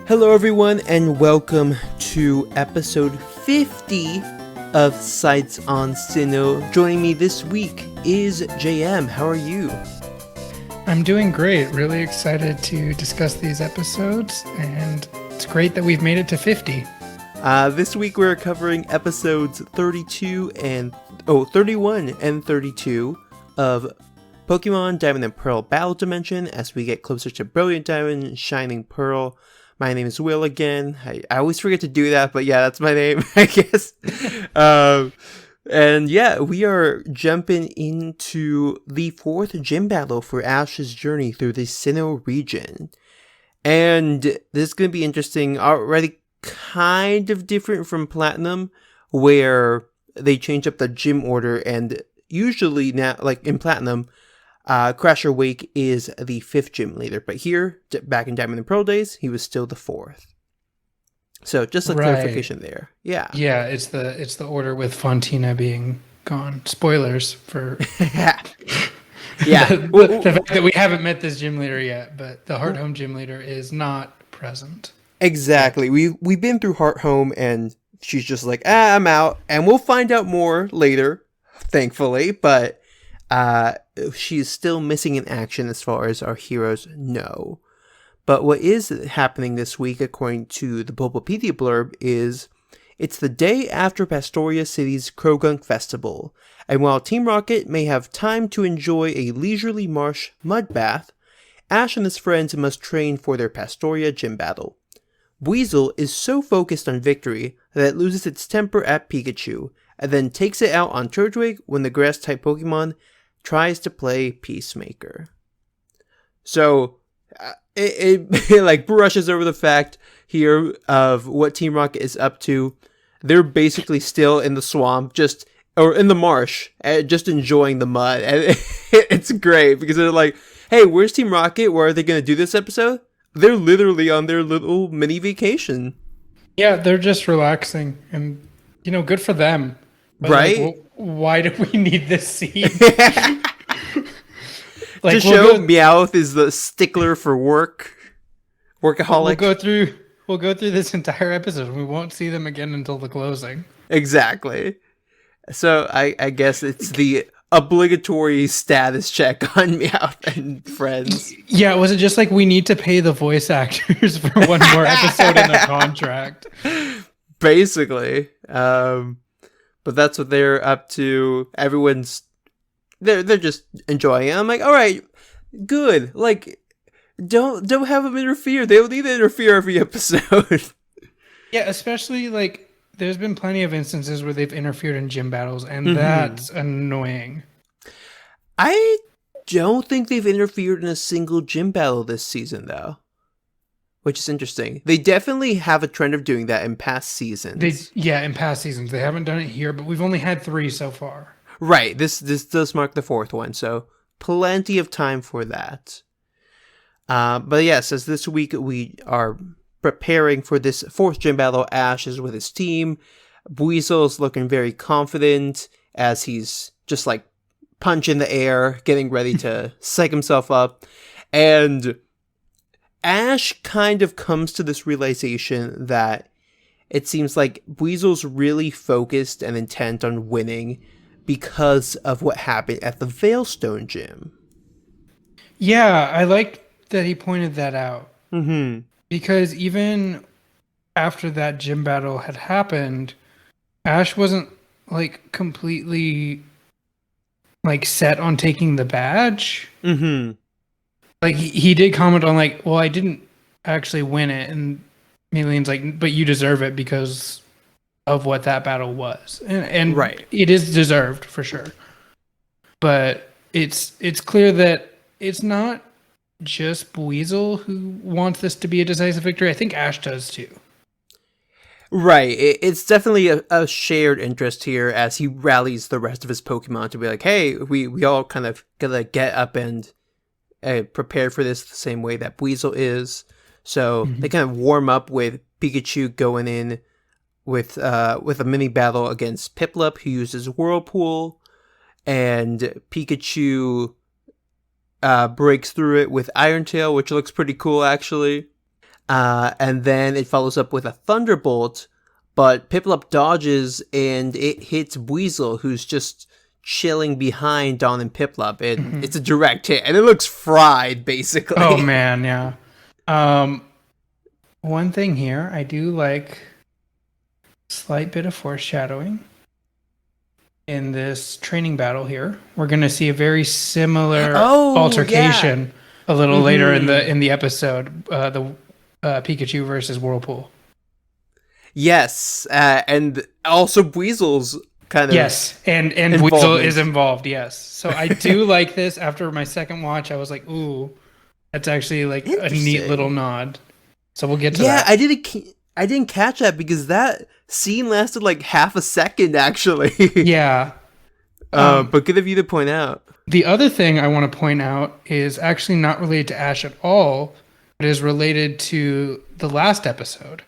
Hello everyone and welcome to episode 50 of Sights on Sinnoh. Joining me this week is JM. How are you? I'm doing great. Really excited to discuss these episodes, and it's great that we've made it to 50. This week we're covering episodes 31 and 32 of Pokémon Diamond and Pearl Battle Dimension as we get closer to Brilliant Diamond and Shining Pearl. My name is Will again. I always forget to do that, but yeah, that's my name, I guess. And yeah, we are jumping into the fourth gym battle for Ash's journey through the Sinnoh region. And this is going to be interesting. Already kind of different from Platinum, where they change up the gym order, and usually now, like in Platinum, Crasher Wake is the 5th gym leader, but here, back in Diamond and Pearl days, he was still the 4th. So just a clarification there. Yeah. Yeah, it's the order with Fontina being gone. Spoilers for Yeah. the fact that we haven't met this gym leader yet, but the Heart Home gym leader is not present. Exactly. We've been through Heart Home, and she's just like, I'm out, and we'll find out more later, thankfully, but she's still missing in action as far as our heroes know. But what is happening this week, according to the Bulbapedia blurb, is it's the day after Pastoria City's Krogunk Festival, and while Team Rocket may have time to enjoy a leisurely marsh mud bath, Ash and his friends must train for their Pastoria gym battle. Weasel is so focused on victory that it loses its temper at Pikachu, and then takes it out on Turtwig when the Grass-type Pokemon tries to play Peacemaker. So, it like brushes over the fact here of what Team Rocket is up to. They're basically still in the swamp, or in the marsh, just enjoying the mud. And it's great because they're like, hey, where's Team Rocket? Where are they going to do this episode? They're literally on their little mini vacation. Yeah, they're just relaxing, and good for them. But right? Why do we need this scene? To show Meowth is the stickler for workaholic. We'll go through this entire episode, and we won't see them again until the closing. Exactly. So I guess it's the obligatory status check on Meowth and friends. Yeah, was it just like we need to pay the voice actors for one more episode in the contract? Basically. But that's what they're up to. They're just enjoying it. I'm like, all right, good. Like, don't have them interfere. They don't need to interfere every episode. Yeah, especially like there's been plenty of instances where they've interfered in gym battles, and that's annoying. I don't think they've interfered in a single gym battle this season, though. Which is interesting. They definitely have a trend of doing that in past seasons. In past seasons. They haven't done it here, but we've only had 3 so far. Right. This does mark the 4th one, so plenty of time for that. But yes, as this week we are preparing for this 4th gym battle, Ash is with his team. Weasel's looking very confident as he's just like punch in the air, getting ready to psych himself up. And Ash kind of comes to this realization that it seems like Weasel's really focused and intent on winning because of what happened at the Veilstone gym. Yeah, I like that he pointed that out. Mm-hmm. Because even after that gym battle had happened, Ash wasn't like completely like set on taking the badge. Mm-hmm. Like he did comment on like, well, I didn't actually win it, and Mayleen's like, but you deserve it because of what that battle was, and right, it is deserved for sure. But it's clear that it's not just Weasel who wants this to be a decisive victory. I think Ash does too. Right, it's definitely a shared interest here as he rallies the rest of his Pokemon to be like, hey, we all kind of gotta get up and prepared for this the same way that Weasel is. So they kind of warm up with Pikachu going in with a mini battle against Piplup, who uses Whirlpool, and Pikachu breaks through it with Iron Tail, which looks pretty cool actually. And then it follows up with a Thunderbolt, but Piplup dodges and it hits Weasel, who's just chilling behind Dawn and Piplup. It's a direct hit, and it looks fried, basically. Oh man, yeah. One thing here, I do like slight bit of foreshadowing in this training battle here. We're gonna see a very similar altercation a little later in the episode. The Pikachu versus Whirlpool. Yes, and also Weasel's kind of and Weasel is involved. Yes, so I do like this. After my second watch, I was like, "Ooh, that's actually like a neat little nod." So we'll get to that. Yeah, I didn't catch that because that scene lasted like half a second, actually. Yeah, but good of you to point out. The other thing I want to point out is actually not related to Ash at all, but is related to the last episode.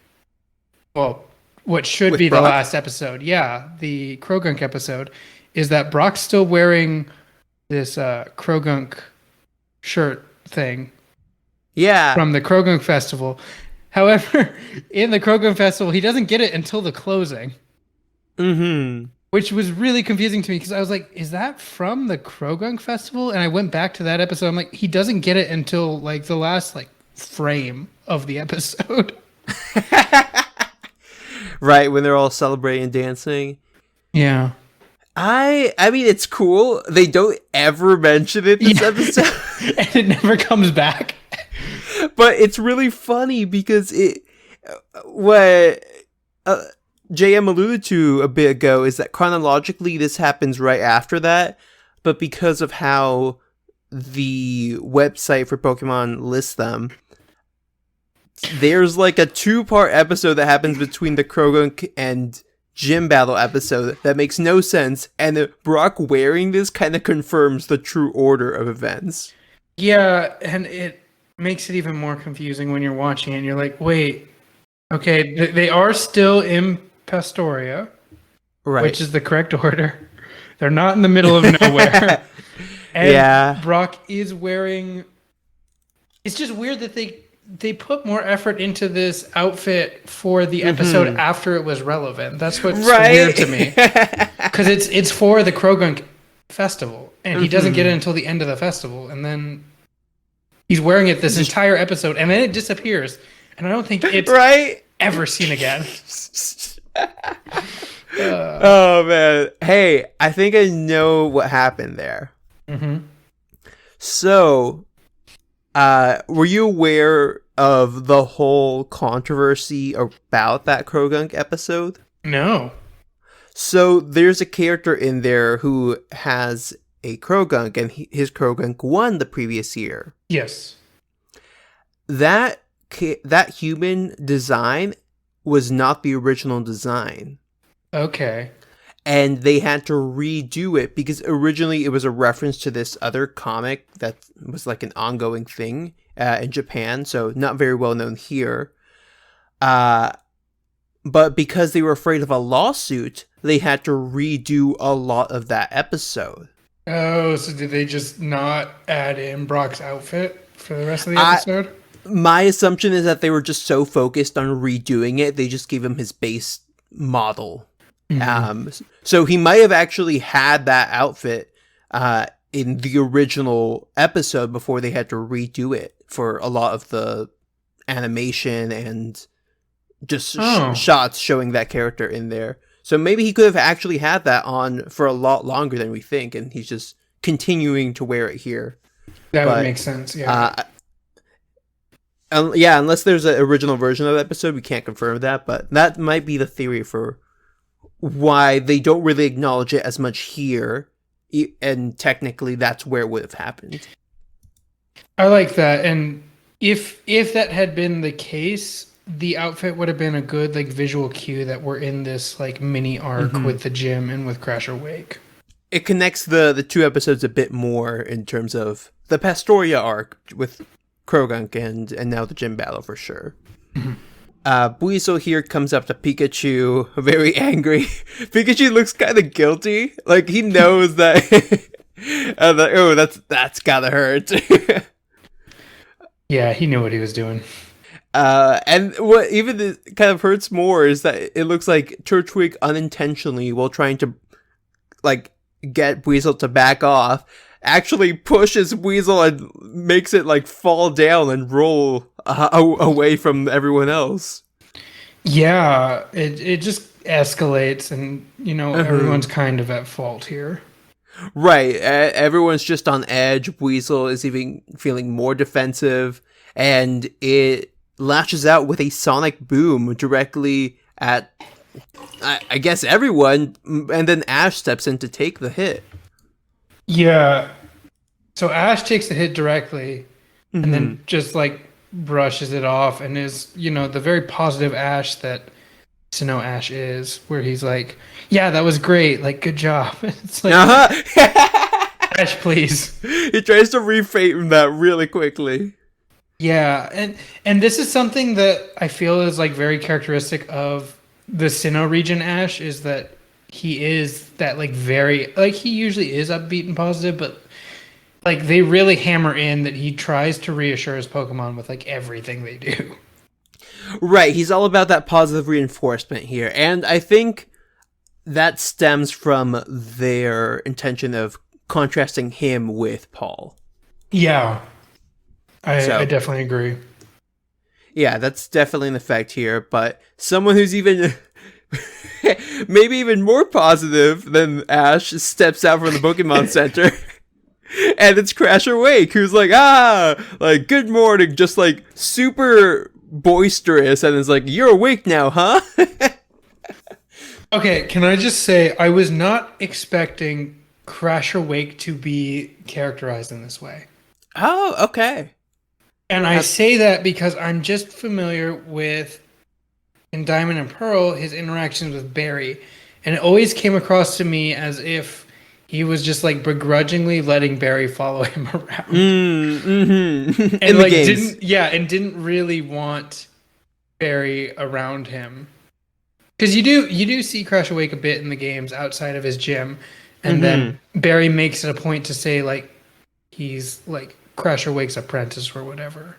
Well, what should be Brock? the last episode. Yeah, the Krogunk episode. Is that Brock's still wearing this Krogunk shirt thing. Yeah. From the Krogunk Festival. However, in the Krogunk Festival, he doesn't get it until the closing. Mm-hmm. Which was really confusing to me because I was like, is that from the Krogunk Festival? And I went back to that episode. I'm like, he doesn't get it until like the last like frame of the episode. Right, when they're all celebrating and dancing. Yeah. I mean, it's cool. They don't ever mention it this episode. And it never comes back. But it's really funny because what JM alluded to a bit ago is that chronologically this happens right after that, but because of how the website for Pokemon lists them, there's like a 2-part episode that happens between the Krogunk and gym battle episode that makes no sense, and Brock wearing this kind of confirms the true order of events. Yeah, and it makes it even more confusing when you're watching it and you're like, wait, okay, they are still in Pastoria, right? Which is the correct order. They're not in the middle of nowhere. And Brock is wearing... It's just weird that they put more effort into this outfit for the episode after it was relevant. That's what's weird to me. Because it's for the Krogunk Festival, and he doesn't get it until the end of the festival, and then he's wearing it this entire episode, and then it disappears. And I don't think it's ever seen again. Oh, man. Hey, I think I know what happened there. So... were you aware of the whole controversy about that Krogunk episode? No. So there's a character in there who has a Krogunk, and his Krogunk won the previous year. Yes. That human design was not the original design. Okay. And they had to redo it because originally it was a reference to this other comic that was like an ongoing thing in Japan, so not very well known here. But because they were afraid of a lawsuit, they had to redo a lot of that episode. Oh, so did they just not add in Brock's outfit for the rest of the episode? My assumption is that they were just so focused on redoing it, they just gave him his base model. So he might have actually had that outfit in the original episode before they had to redo it for a lot of the animation and just shots showing that character in there. So maybe he could have actually had that on for a lot longer than we think, and he's just continuing to wear it here. That would make sense, yeah. Unless there's an original version of the episode, we can't confirm that, but that might be the theory for why they don't really acknowledge it as much here, and technically that's where it would have happened. I like that, and if that had been the case, the outfit would have been a good like visual cue that we're in this like mini arc with the gym and with Crasher Wake. It connects the two episodes a bit more in terms of the Pastoria arc with Krogunk and now the gym battle for sure. Buizel here comes up to Pikachu, very angry. Pikachu looks kind of guilty, like he knows that. That's gotta hurt. Yeah, he knew what he was doing. And what even kind of hurts more is that it looks like Turtwig unintentionally, while trying to like get Weasel to back off, actually pushes Weasel and makes it like fall down and roll away from everyone else. Yeah, it just escalates, and everyone's kind of at fault here. Right, everyone's just on edge. Weasel is even feeling more defensive, and it lashes out with a sonic boom directly at, I guess, everyone, and then Ash steps in to take the hit. Yeah, so Ash takes the hit directly, and then just like brushes it off, and is the very positive Ash that Sinnoh Ash is, where he's like, yeah, that was great, like, good job. It's like, Ash, please. He tries to reframe that really quickly. Yeah, and this is something that I feel is like very characteristic of the Sinnoh region Ash, is that he is that like very, like, he usually is upbeat and positive, but like they really hammer in that he tries to reassure his Pokemon with like everything they do. Right, he's all about that positive reinforcement here, and I think that stems from their intention of contrasting him with Paul. Yeah, I definitely agree. Yeah, that's definitely an effect here, but someone who's even maybe even more positive than Ash steps out from the Pokemon Center. And it's Crasher Wake, who's like, like, good morning, just like super boisterous, and is like, you're awake now, huh? Okay, can I just say, I was not expecting Crasher Wake to be characterized in this way. Oh, okay. And I say that because I'm just familiar with, in Diamond and Pearl, his interactions with Barry. And it always came across to me as if he was just like begrudgingly letting Barry follow him around. And in like the games. didn't really want Barry around him. Because you do see Crash Awake a bit in the games outside of his gym. And then Barry makes it a point to say like he's like Crash Awake's apprentice or whatever.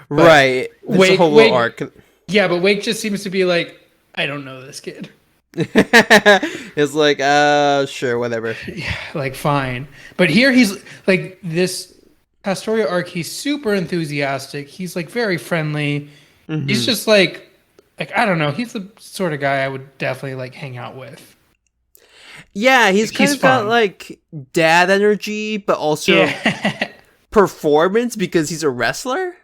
But right. This whole little arc. Yeah, but Wake just seems to be like, I don't know this kid. It's like, sure, whatever. Yeah, like, fine. But here he's like, this Pastoria arc, he's super enthusiastic. He's like very friendly. He's just like I don't know. He's the sort of guy I would definitely like hang out with. Yeah, he's kind of got like dad energy, but also performance because he's a wrestler.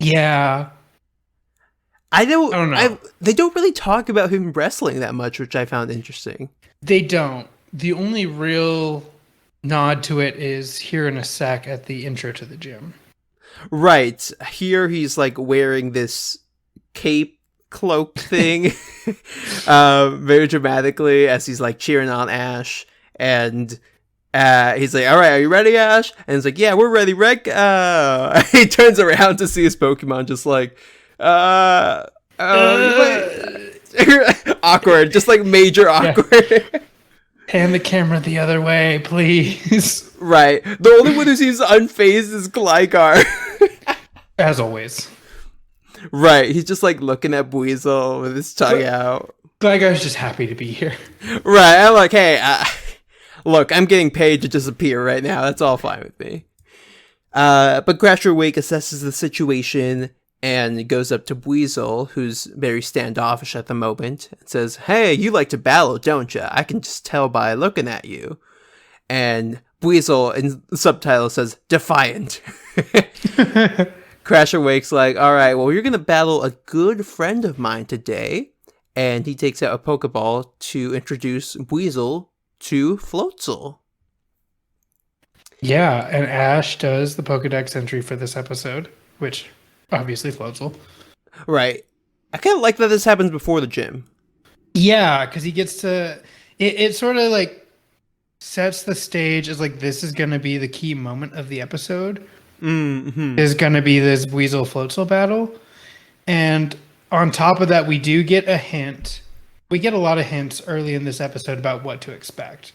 Yeah. I don't know. They don't really talk about him wrestling that much, which I found interesting. They don't. The only real nod to it is here in a sec at the intro to the gym. Right. Here he's like wearing this cape cloak thing very dramatically as he's like cheering on Ash, and he's like, all right, are you ready, Ash? And he's like, yeah, we're ready, Rick. He turns around to see his Pokemon just like awkward, just like major awkward. Hand the camera the other way, please. Right. The only one who seems unfazed is Gligar. As always. Right. He's just like looking at Buizel with his tongue out. Gligar's just happy to be here. Right. I'm like, hey, look, I'm getting paid to disappear right now. That's all fine with me. But Crasher Wake assesses the situation and goes up to Buizel, who's very standoffish at the moment, and says, hey, you like to battle, don't you? I can just tell by looking at you. And Buizel in the subtitle says, defiant. Crasher Wake's like, all right, well, you're going to battle a good friend of mine today. And he takes out a Pokeball to introduce Buizel to Floatzel. Yeah, and Ash does the Pokedex entry for this episode, which obviously Floatzel. Right. I kind of like that this happens before the gym. Yeah, because he gets to... It sort of like sets the stage as like this is going to be the key moment of the episode. Is going to be this Weasel Floatzel battle. And on top of that, we do get a hint. We get a lot of hints early in this episode about what to expect.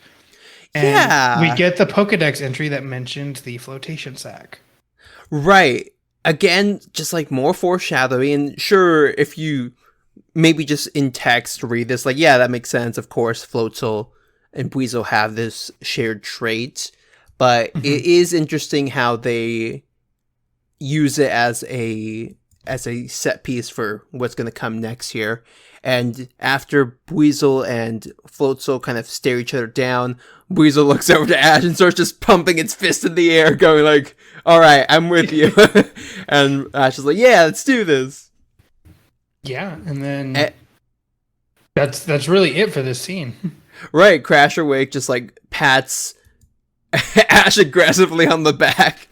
And we get the Pokedex entry that mentioned the flotation sack. Right. again, just like more foreshadowing. And sure, if you maybe just in text read this, like, yeah, that makes sense. Of course, Floatzel and Buizel have this shared trait, but it is interesting how they use it as a set piece for what's going to come next here. And after Buizel and Floatzel kind of stare each other down, Buizel looks over to Ash and starts just pumping its fist in the air, going like, all right, I'm with you. And Ash is like, yeah, let's do this. Yeah, and then that's really it for this scene. Right, Crasher Wake just like pats Ash aggressively on the back.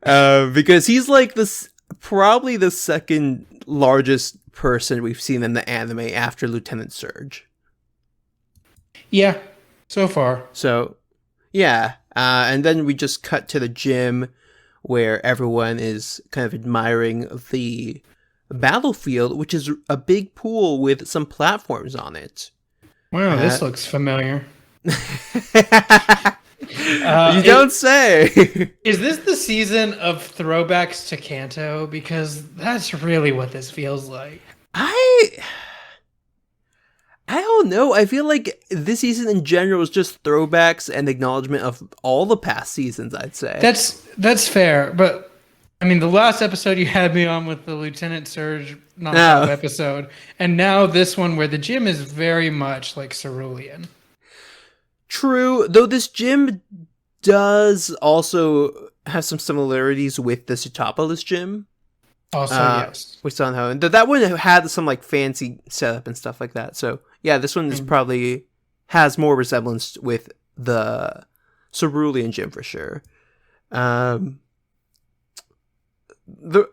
Because he's like probably the second largest person we've seen in the anime after Lieutenant Surge. Yeah, so far. So, yeah. And then we just cut to the gym where everyone is kind of admiring the battlefield, which is a big pool with some platforms on it. Wow, this looks familiar. You don't say. Is this the season of throwbacks to Kanto? Because that's really what this feels like. I don't know. I feel like this season in general is just throwbacks and acknowledgement of all the past seasons, I'd say. That's fair, but I mean, the last episode you had me on with the Lieutenant Surge non-stop episode, and now this one where the gym is very much like Cerulean. True, though this gym does also have some similarities with the Sootopolis gym. Also, yes. With Sinnoh. And that one had some like fancy setup and stuff like that. So yeah, this one is probably has more resemblance with the Cerulean gym for sure.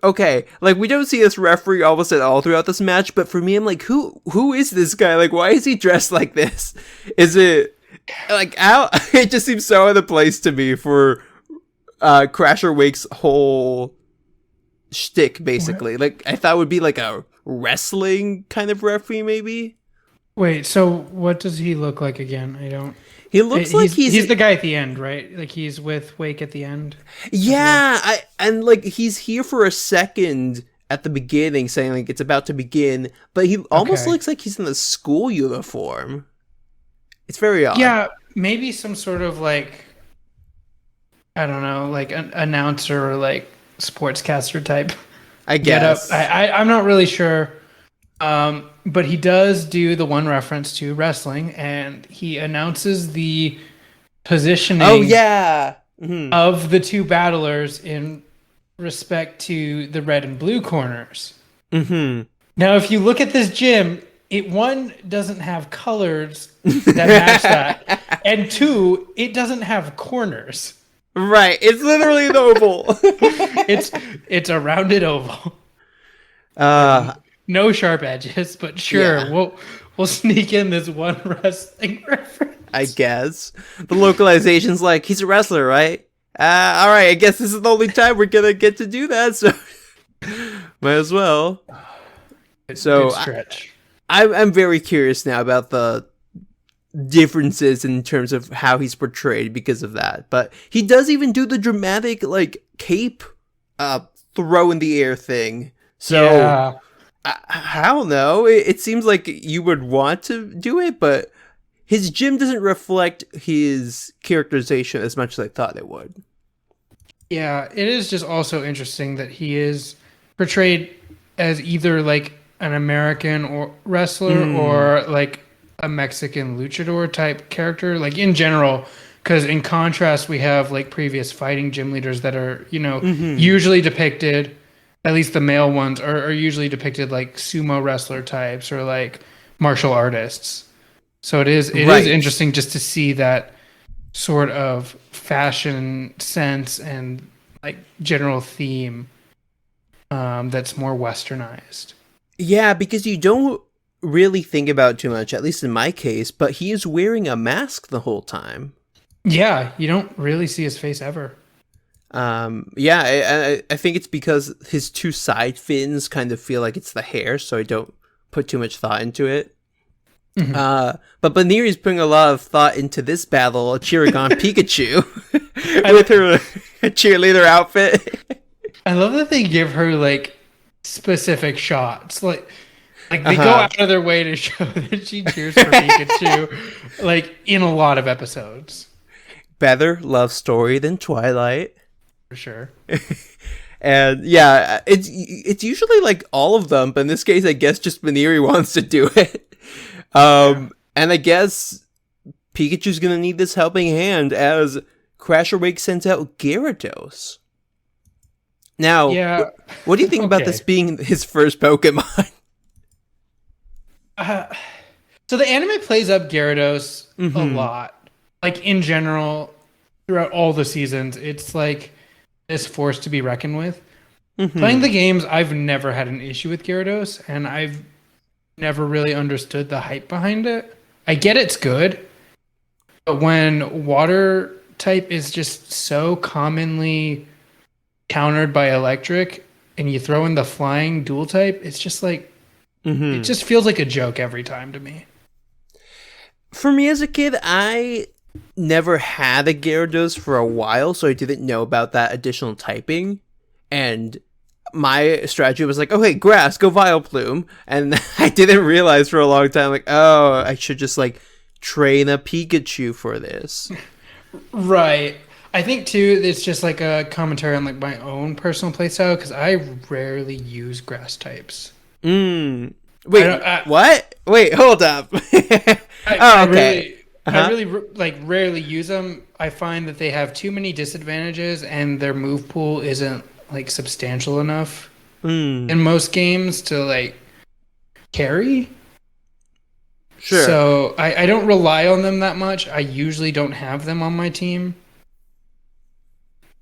Okay, like we don't see this referee almost at all throughout this match, but for me, I'm like, who is this guy? Like, why is he dressed like this? Is it like it just seems so out of place to me for Crasher Wake's whole shtick, basically. What? Like, I thought it would be like a wrestling kind of referee, maybe. Wait, so what does he look like again? I don't. He looks like he's the guy at the end, right? Like he's with Wake at the end. Yeah, and like he's here for a second at the beginning, saying like it's about to begin, but he almost looks like he's in the school uniform. It's very odd. Yeah, maybe some sort of like, I don't know, like an announcer or like sportscaster type. I guess. I'm not really sure. But he does do the one reference to wrestling, and he announces the positioning of the two battlers in respect to the red and blue corners. Mm-hmm. Now, if you look at this gym, one doesn't have colors that match that, and two, it doesn't have corners. Right, it's literally an oval. it's a rounded oval. No sharp edges, but sure, we'll sneak in this one wrestling reference. I guess the localization's like he's a wrestler, right? All right, I guess this is the only time we're gonna get to do that, so might as well. So stretch. I'm very curious now about the differences in terms of how he's portrayed because of that. But he does even do the dramatic like cape throw in the air thing. So. Yeah. I don't know. It seems like you would want to do it, but his gym doesn't reflect his characterization as much as I thought it would. Yeah, it is just also interesting that he is portrayed as either like an American or wrestler or like a Mexican luchador type character, like in general. Because in contrast, we have like previous fighting gym leaders that are, usually depicted. At least the male ones are usually depicted like sumo wrestler types or like martial artists. So it is interesting just to see that sort of fashion sense and like general theme that's more westernized. Yeah, because you don't really think about it too much, at least in my case, but he is wearing a mask the whole time. Yeah, you don't really see his face ever. I think it's because his two side fins kind of feel like it's the hair, so I don't put too much thought into it. Mm-hmm. But Baniri's putting a lot of thought into this battle, cheering on Pikachu with her cheerleader outfit. I love that they give her like specific shots. Like they go out of their way to show that she cheers for Pikachu, like in a lot of episodes. Better love story than Twilight. For sure. And yeah, it's usually like all of them, but in this case, I guess just Maniri wants to do it. And I guess Pikachu's gonna need this helping hand as Crasher Wake sends out Gyarados. Now, what do you think about this being his first Pokemon? So the anime plays up Gyarados a lot. Like in general, throughout all the seasons, it's like this force to be reckoned with. Playing the games, I've never had an issue with Gyarados, and I've never really understood the hype behind it. I get it's good, but when water type is just so commonly countered by electric, and you throw in the flying dual type, it's just like it just feels like a joke every time to me. For me as a kid, I never had a Gyarados for a while, so I didn't know about that additional typing. And my strategy was like, okay, grass, go Vileplume. And I didn't realize for a long time, like, oh, I should just like train a Pikachu for this. Right. I think too, it's just like a commentary on like my own personal playstyle, because I rarely use grass types. Wait, what? Wait, hold up. I really like rarely use them. I find that they have too many disadvantages, and their move pool isn't like substantial enough in most games to like carry. Sure. So I don't rely on them that much. I usually don't have them on my team.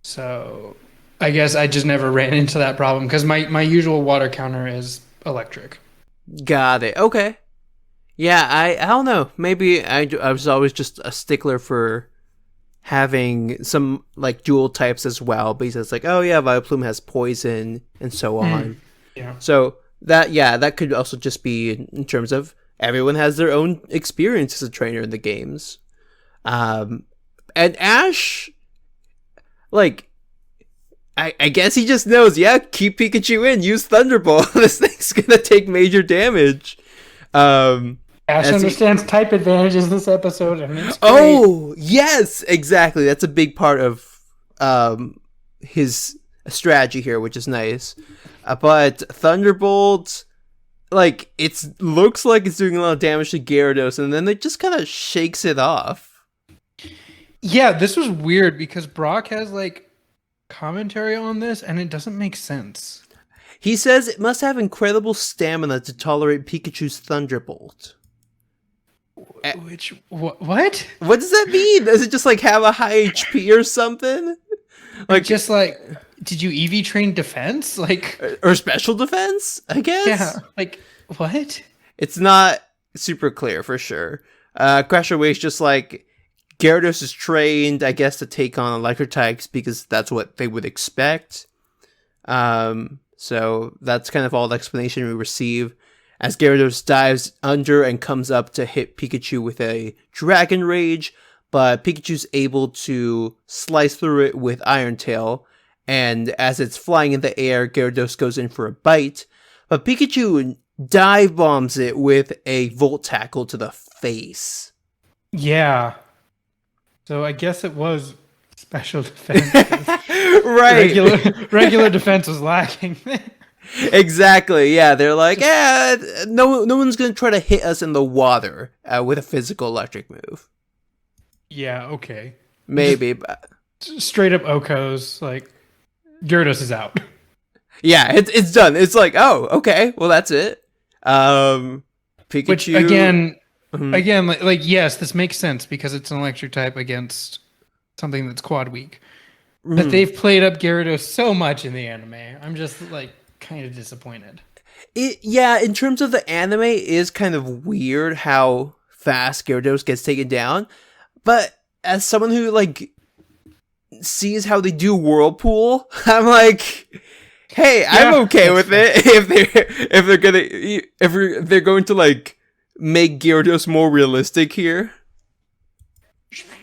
So I guess I just never ran into that problem, because my usual water counter is electric. Got it. Okay. Yeah, I don't know. Maybe I was always just a stickler for having some like dual types as well, because it's like, oh yeah, Vileplume has poison and so on. Yeah. So that could also just be in terms of everyone has their own experience as a trainer in the games. And Ash, like, I guess he just knows, keep Pikachu in, use Thunderbolt. This thing's gonna take major damage. Ash understands type advantages this episode, and it's great. Oh, yes, exactly. That's a big part of his strategy here, which is nice. But Thunderbolt, like, it looks like it's doing a lot of damage to Gyarados, and then it just kind of shakes it off. Yeah, this was weird, because Brock has, like, commentary on this, and it doesn't make sense. He says it must have incredible stamina to tolerate Pikachu's Thunderbolt. What? What does that mean? Does it just like have a high HP or something? Like, just like, did you EV train defense? Like, or special defense? I guess. Yeah. Like, what? It's not super clear for sure. Crasher Wake's just like, Gyarados is trained, I guess, to take on electric types because that's what they would expect. So that's kind of all the explanation we receive as Gyarados dives under and comes up to hit Pikachu with a Dragon Rage, but Pikachu's able to slice through it with Iron Tail, and as it's flying in the air, Gyarados goes in for a bite, but Pikachu dive bombs it with a Volt Tackle to the face. Yeah. So I guess it was special defense. Right. Regular defense was lacking. Exactly. Yeah, they're like, no one's gonna try to hit us in the water with a physical electric move. Yeah. Okay. Maybe, but straight up Okos, like, Gyarados is out. Yeah, it's done. It's like, oh, okay, well that's it. Pikachu. Which again, like yes, this makes sense because it's an electric type against something that's quad weak. But they've played up Gyarados so much in the anime. I'm just like kind of disappointed. In terms of the anime, it is kind of weird how fast Gyarados gets taken down. But as someone who like sees how they do Whirlpool, I'm like, hey, I'm okay with it if they're going to like make Gyarados more realistic here.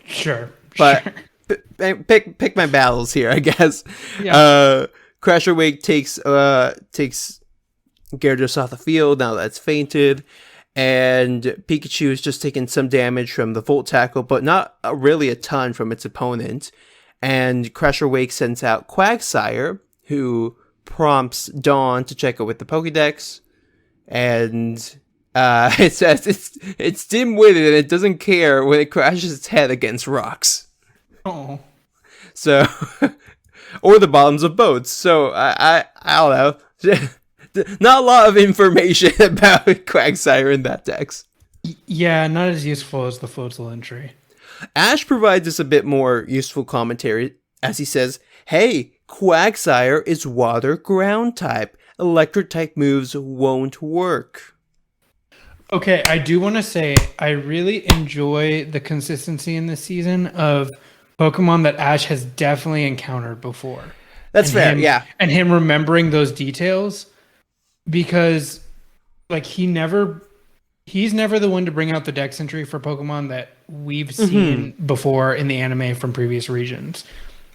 Sure. But pick my battles here, I guess. Yeah. Crasher Wake takes Gyarados off the field now that's fainted, and Pikachu is just taking some damage from the Volt Tackle, but not really a ton from its opponent. And Crasher Wake sends out Quagsire, who prompts Dawn to check it with the Pokédex, and it says it's dim-witted and it doesn't care when it crashes its head against rocks. Oh. So, or the bottoms of boats. So I don't know. Not a lot of information about Quagsire in that text. Yeah, not as useful as the Floatzel entry. Ash provides us a bit more useful commentary as he says, "Hey, Quagsire is water ground type. Electric type moves won't work." Okay, I do want to say I really enjoy the consistency in this season of Pokemon that Ash has definitely encountered before. That's fair, yeah. And him remembering those details, because like he's never the one to bring out the Dex entry for Pokemon that we've seen before in the anime from previous regions.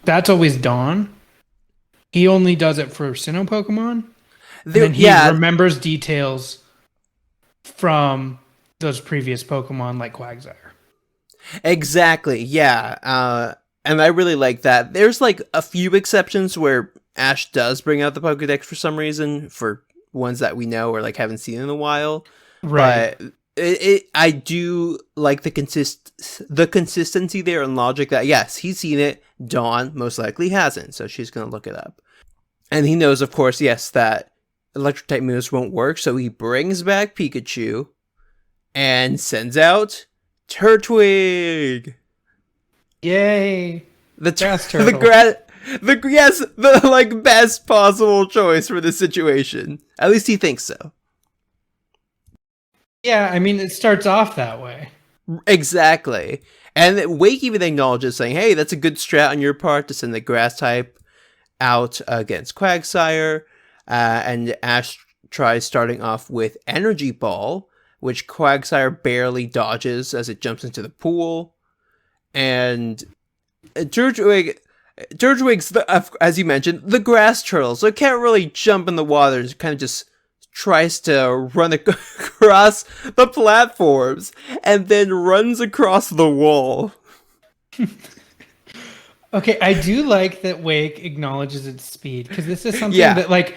That's always Dawn. He only does it for Sinnoh Pokemon. And he remembers details from those previous Pokemon like Quagsire. Exactly, yeah. And I really like that. There's like a few exceptions where Ash does bring out the Pokédex for some reason, for ones that we know or like haven't seen in a while. Right. But I do like the consistency there and logic that, yes, he's seen it. Dawn most likely hasn't, so she's going to look it up. And he knows, of course, yes, that electric type moves won't work, so he brings back Pikachu and sends out Turtwig. Yay! The turtle. The like best possible choice for this situation. At least he thinks so. Yeah, I mean, it starts off that way. Exactly. And Wake even acknowledges, saying, "Hey, that's a good strat on your part to send the grass type out against Quagsire." And Ash tries starting off with Energy Ball, which Quagsire barely dodges as it jumps into the pool. And Turtwig's, as you mentioned, the grass turtle, so it can't really jump in the water. It kind of just tries to run across the platforms and then runs across the wall. Okay, I do like that Wake acknowledges its speed, because this is something that like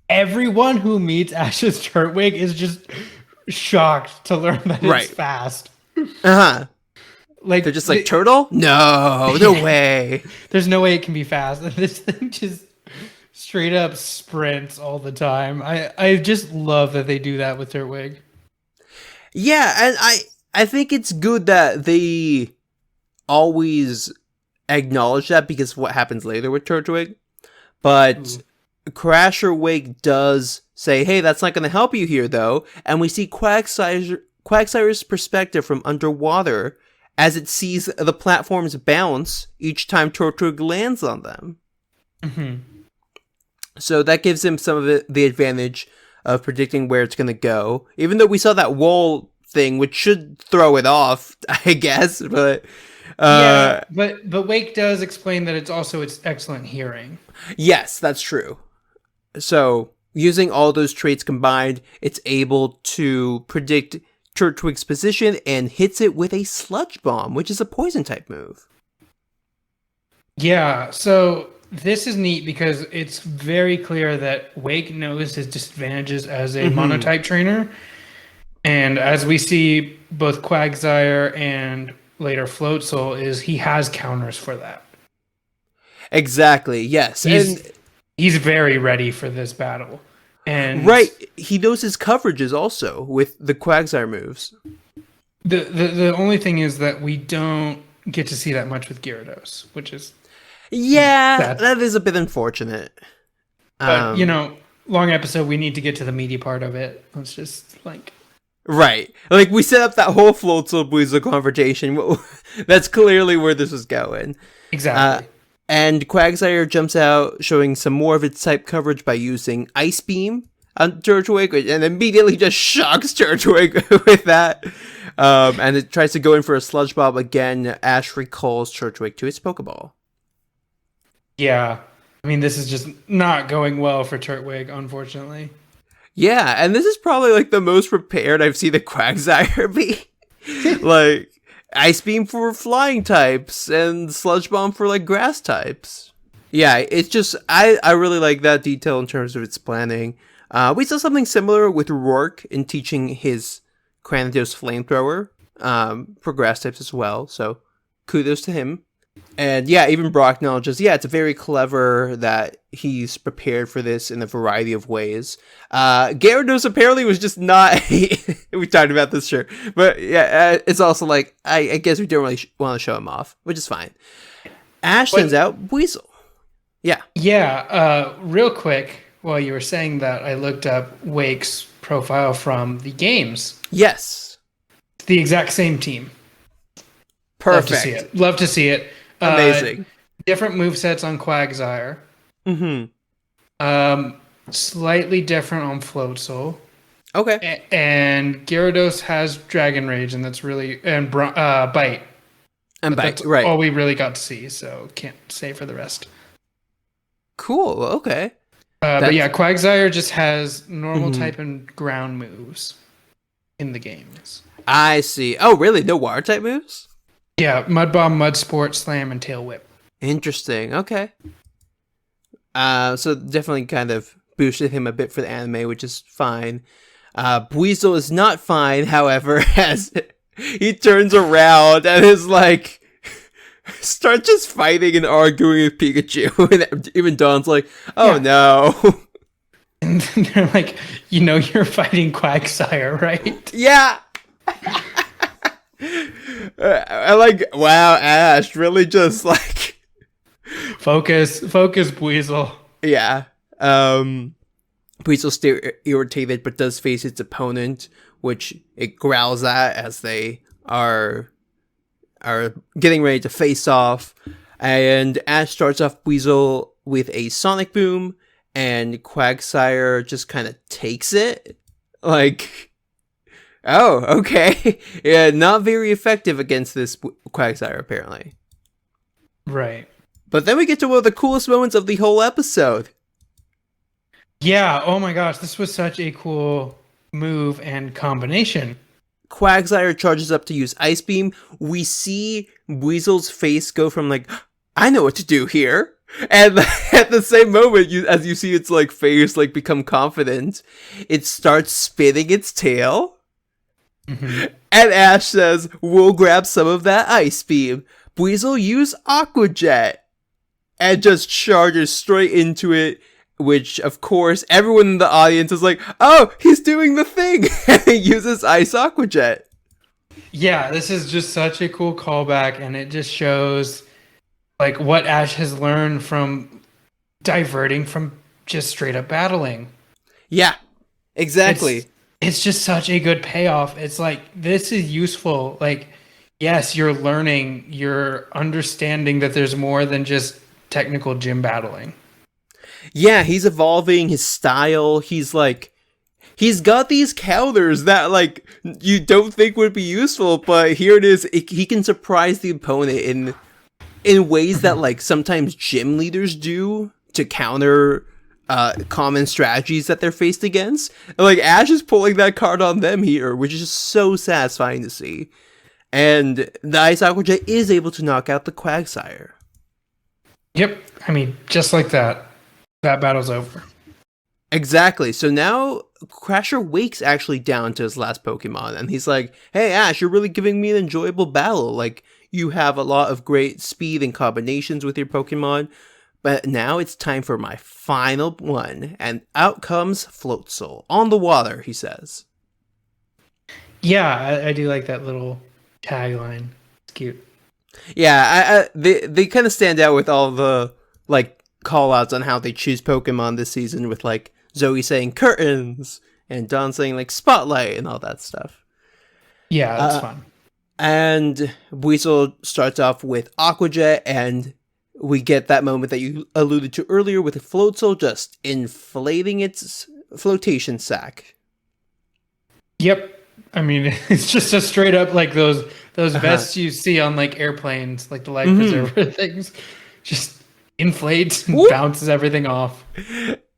everyone who meets Ash's Turtwig is just shocked to learn that it's fast. Uh-huh. Like they're just like, turtle? No way. There's no way it can be fast. And this thing just straight up sprints all the time. I just love that they do that with Turtwig. Yeah, and I think it's good that they always acknowledge that, because of what happens later with Turtwig. But Crasher Wake does say, "Hey, that's not going to help you here, though." And we see Quagsire's perspective from underwater as it sees the platforms bounce each time Turtwig lands on them. Mm-hmm. So that gives him some of the advantage of predicting where it's going to go. Even though we saw that wall thing, which should throw it off, I guess. But but Wake does explain that it's also its excellent hearing. Yes, that's true. So using all those traits combined, it's able to predict Turtwig's position and hits it with a Sludge Bomb, which is a poison type move. Yeah, so this is neat because it's very clear that Wake knows his disadvantages as a monotype trainer. And as we see both Quagsire and later Floatzel, is he has counters for that. Exactly, yes. He's very ready for this battle. And he knows his coverages also with the Quagsire moves. The only thing is that we don't get to see that much with Gyarados, which is sad. That is a bit unfortunate. But long episode, we need to get to the meaty part of it. Let's just like we set up that whole Floatzel Buizel confrontation. That's clearly where this was going. Exactly. And Quagsire jumps out, showing some more of its type coverage by using Ice Beam on Turtwig, and immediately just shocks Turtwig with that. And it tries to go in for a Sludge Bomb again. Ash recalls Turtwig to its Pokeball. Yeah. I mean, this is just not going well for Turtwig, unfortunately. Yeah, and this is probably like the most prepared I've seen the Quagsire be. Like Ice Beam for flying types and Sludge Bomb for like grass types. Yeah, it's just I really like that detail in terms of its planning. We saw something similar with Rourke in teaching his Cranidos flamethrower for grass types as well. So kudos to him. And yeah, even Brock acknowledges, yeah, it's very clever that he's prepared for this in a variety of ways. Gyarados apparently was just not... we talked about this, sure. But yeah, it's also like, I guess we don't really want to show him off, which is fine. Ash sends out Weasel. Yeah. Yeah, real quick, while you were saying that, I looked up Wake's profile from the games. Yes. It's the exact same team. Perfect. Love to see it. Amazing. Different movesets on Quagsire. Mm-hmm. Slightly different on Floatzel. Okay. And Gyarados has Dragon Rage, and that's really... And Bite. And Bite, that's right. all we really got to see, so can't say for the rest. Cool, okay. But yeah, Quagsire just has normal type and ground moves in the games. I see. Oh, really? No water type moves? Yeah, Mud Bomb, Mud Sport, Slam, and Tail Whip. Interesting. Okay. So definitely kind of boosted him a bit for the anime, which is fine. Buizel is not fine, however, as he turns around and is like start just fighting and arguing with Pikachu, and even Dawn's like, "Oh no." And they're like, you're fighting Quagsire, right? Yeah. I like, wow, Ash really just like focus Buizel. Yeah. Buizel's still irritated but does face its opponent, which it growls at as they are getting ready to face off. And Ash starts off Buizel with a Sonic Boom, and Quagsire just kind of takes it. Like, oh, okay. Yeah, not very effective against this Quagsire, apparently. Right. But then we get to one of the coolest moments of the whole episode. Yeah, oh my gosh, this was such a cool move and combination. Quagsire charges up to use Ice Beam. We see Weasel's face go from like, I know what to do here. And at the same moment, as you see its like face like become confident, it starts spinning its tail. Mm-hmm. And Ash says, we'll grab some of that Ice Beam. Weasel use Aqua Jet. And just charges straight into it. Which, of course, everyone in the audience is like, oh, he's doing the thing. And he uses Ice Aqua Jet. Yeah, this is just such a cool callback. And it just shows like what Ash has learned from diverting from just straight up battling. Yeah, exactly. It's just such a good payoff. It's like, this is useful. Like, yes, you're learning, you're understanding that there's more than just technical gym battling. Yeah, he's evolving his style. He's got these counters that like you don't think would be useful, but here it is. He can surprise the opponent in ways that like sometimes gym leaders do to counter common strategies that they're faced against. And, like, Ash is pulling that card on them here, which is just so satisfying to see. And the Ice Aqua Jet is able to knock out the Quagsire. Yep, I mean, just like that. That battle's over. Exactly. So now Crasher wakes actually down to his last Pokemon, and he's like, hey, Ash, you're really giving me an enjoyable battle. Like, you have a lot of great speed and combinations with your Pokemon, but now it's time for my final one. And out comes Floatzel. On the water, he says. Yeah, I do like that little tagline. It's cute. Yeah, they kind of stand out with all the, like, call-outs on how they choose Pokemon this season, with like Zoe saying curtains and Dawn saying like spotlight and all that stuff. Yeah, that's fun. And Weasel starts off with Aqua Jet, and we get that moment that you alluded to earlier with Floatzel just inflating its flotation sack. Yep. I mean, it's just a straight up like those vests you see on like airplanes, like the life preserver things. Just inflates and Whoop. bounces everything off.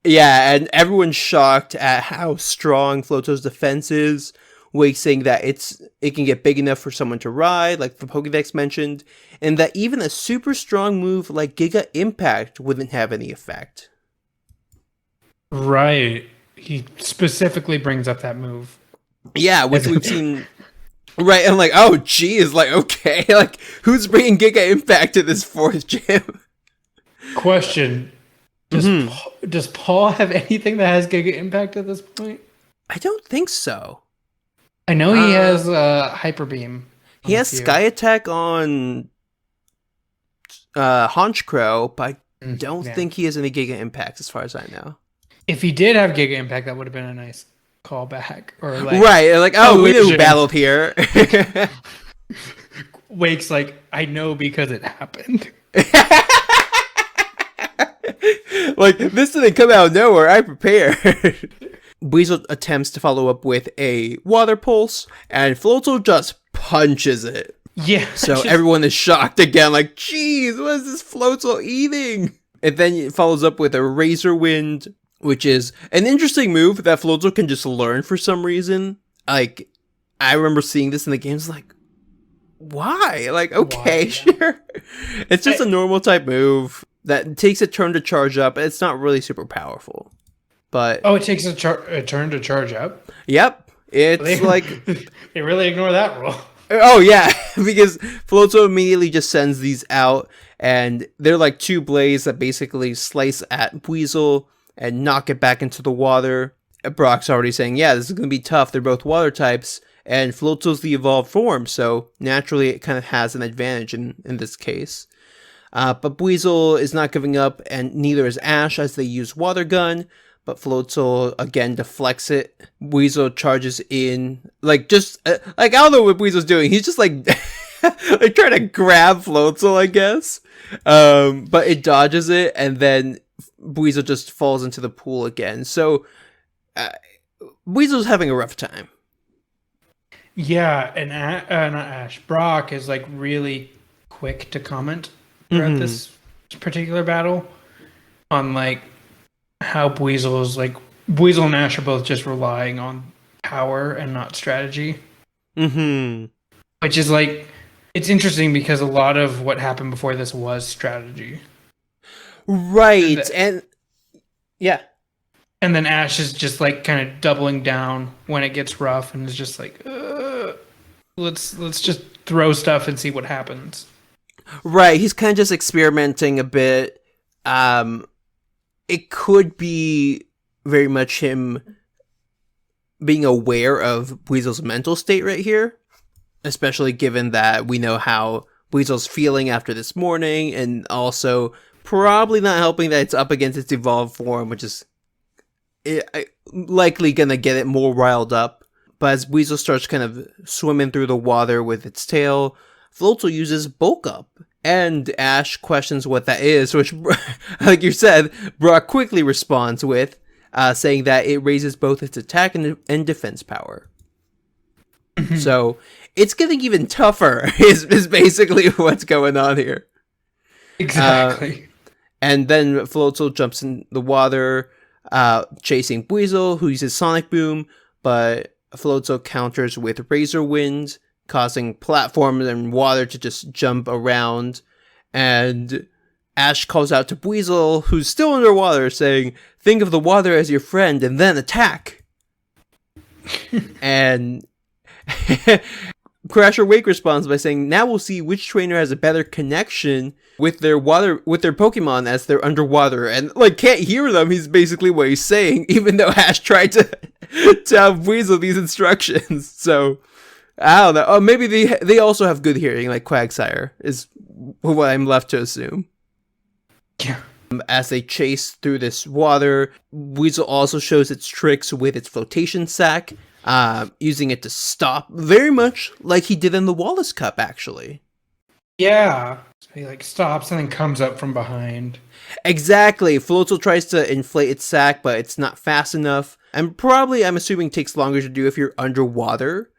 Yeah, and everyone's shocked at how strong Floato's defense is. Wake saying that it can get big enough for someone to ride, like the Pokédex mentioned, and that even a super strong move like Giga Impact wouldn't have any effect. Right. He specifically brings up that move. Yeah, which we've seen. Right, I'm like, oh, geez, like, okay, like, who's bringing Giga Impact to this fourth gym? Question. Does Paul have anything that has Giga Impact at this point? I don't think so. I know he has Hyper Beam. He has Sky Attack on Honchkrow, but I don't think he has any Giga Impact as far as I know. If he did have Giga Impact, that would have been a nice callback. Or like, right, like, oh, we know who battled here. Wake's like, I know because it happened. Like, this didn't come out of nowhere, I prepared. Weasel attempts to follow up with a water pulse, and Floatzel just punches it. Yeah. So everyone is shocked again, like, geez, what is this Floatzel eating? And then it follows up with a Razor Wind, which is an interesting move that Floatzel can just learn for some reason. Like, I remember seeing this in the games, like, why? Like, okay, sure. It's just a normal type move that takes a turn to charge up. It's not really super powerful. But it takes a turn to charge up? Yep. It's like... They really ignore that rule. Oh, yeah. Because Floatzel immediately just sends these out, and they're like two blades that basically slice at Weasel and knock it back into the water. Brock's already saying, yeah, this is going to be tough. They're both water types, and Floatzel's the evolved form, so naturally it kind of has an advantage in this case. But Weasel is not giving up, and neither is Ash as they use Water Gun. But Floatzel again deflects it. Weasel charges in, like, just like, I don't know what Weasel's doing. He's just like, like trying to grab Floatzel, I guess. But it dodges it, and then Weasel just falls into the pool again. So Weasel's having a rough time. Yeah, and not Ash. Brock is like really quick to comment throughout this particular battle on like how Weasel and Ash are both just relying on power and not strategy. Which is like, it's interesting because a lot of what happened before this was strategy. Right, and yeah. And then Ash is just like kind of doubling down when it gets rough and is just like, let's just throw stuff and see what happens. Right, he's kind of just experimenting a bit. It could be very much him being aware of Weasel's mental state right here, especially given that we know how Weasel's feeling after this morning, and also probably not helping that it's up against its evolved form, which is likely gonna get it more riled up. But as Weasel starts kind of swimming through the water with its tail, Floatzel uses Bulk Up. And Ash questions what that is, which, like you said, Brock quickly responds with, saying that it raises both its attack and defense power. So, it's getting even tougher, is basically what's going on here. Exactly. And then Floatzel jumps in the water, chasing Weasel, who uses Sonic Boom, but Floatzel counters with Razor Wind, causing platforms and water to just jump around. And Ash calls out to Weasel, who's still underwater, saying, think of the water as your friend and then attack. And Crasher Wake responds by saying, now we'll see which trainer has a better connection with their Pokemon as they're underwater. And like, can't hear them, he's basically what he's saying, even though Ash tried to have Weasel these instructions. So I don't know. Oh, maybe they also have good hearing, like Quagsire, is what I'm left to assume. Yeah. As they chase through this water, Weasel also shows its tricks with its flotation sack, using it to stop, very much like he did in the Wallace Cup, actually. Yeah. So he like stops and then comes up from behind. Exactly. Floatzel tries to inflate its sack, but it's not fast enough. And probably, I'm assuming, takes longer to do if you're underwater.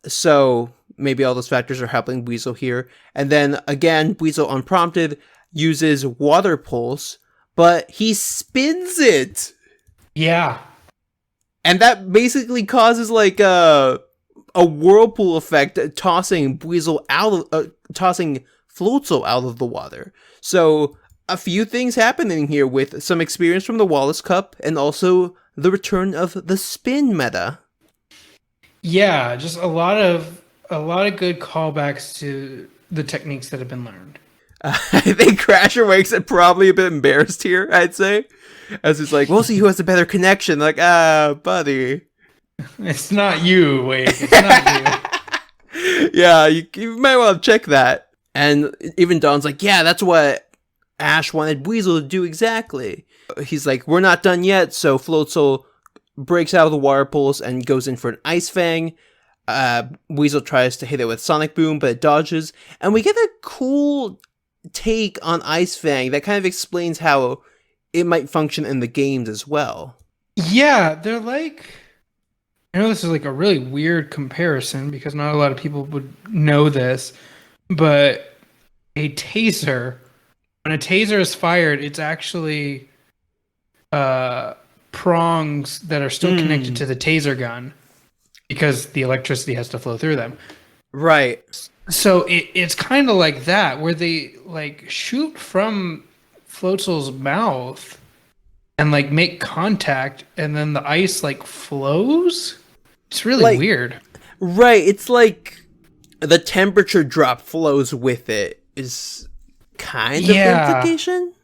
So maybe all those factors are helping Weasel here. And then again, Weasel unprompted uses water pulse, but he spins it. Yeah. And that basically causes like a whirlpool effect, tossing tossing Floatzel out of the water. So a few things happening here with some experience from the Wallace Cup and also the return of the spin meta. Yeah, just a lot of good callbacks to the techniques that have been learned. I think Crasher Wakes it probably a bit embarrassed here, I'd say. As he's like, we'll see who has a better connection. Like, buddy. It's not you, Wake. It's not you. Yeah, you might want to check that. And even Don's like, yeah, that's what Ash wanted Weasel to do exactly. He's like, we're not done yet, so Floatzel breaks out of the water pulse and goes in for an Ice Fang. Weasel tries to hit it with Sonic Boom, but it dodges. And we get a cool take on Ice Fang that kind of explains how it might function in the games as well. Yeah, they're like... I know this is like a really weird comparison because not a lot of people would know this, but a taser, when a taser is fired, it's actually prongs that are still connected to the taser gun because the electricity has to flow through them. Right. So it's kind of like that, where they like shoot from Floatzel's mouth and like make contact, and then the ice like flows. It's really like, weird. Right. It's like the temperature drop flows with it is kind of the implication.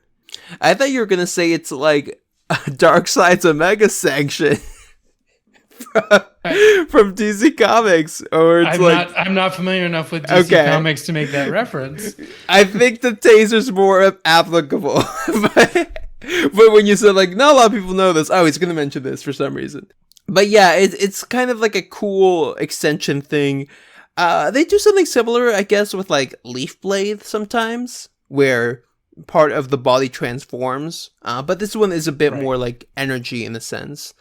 I thought you were going to say it's like Darkseid's Omega Sanction from DC Comics. Or it's I'm not familiar enough with DC Comics to make that reference. I think the taser's more applicable. But when you said like, not a lot of people know this. Oh, he's going to mention this for some reason. But yeah, it's kind of like a cool extension thing. They do something similar, I guess, with like Leaf Blade sometimes, where part of the body transforms. But this one is a bit more like energy in a sense.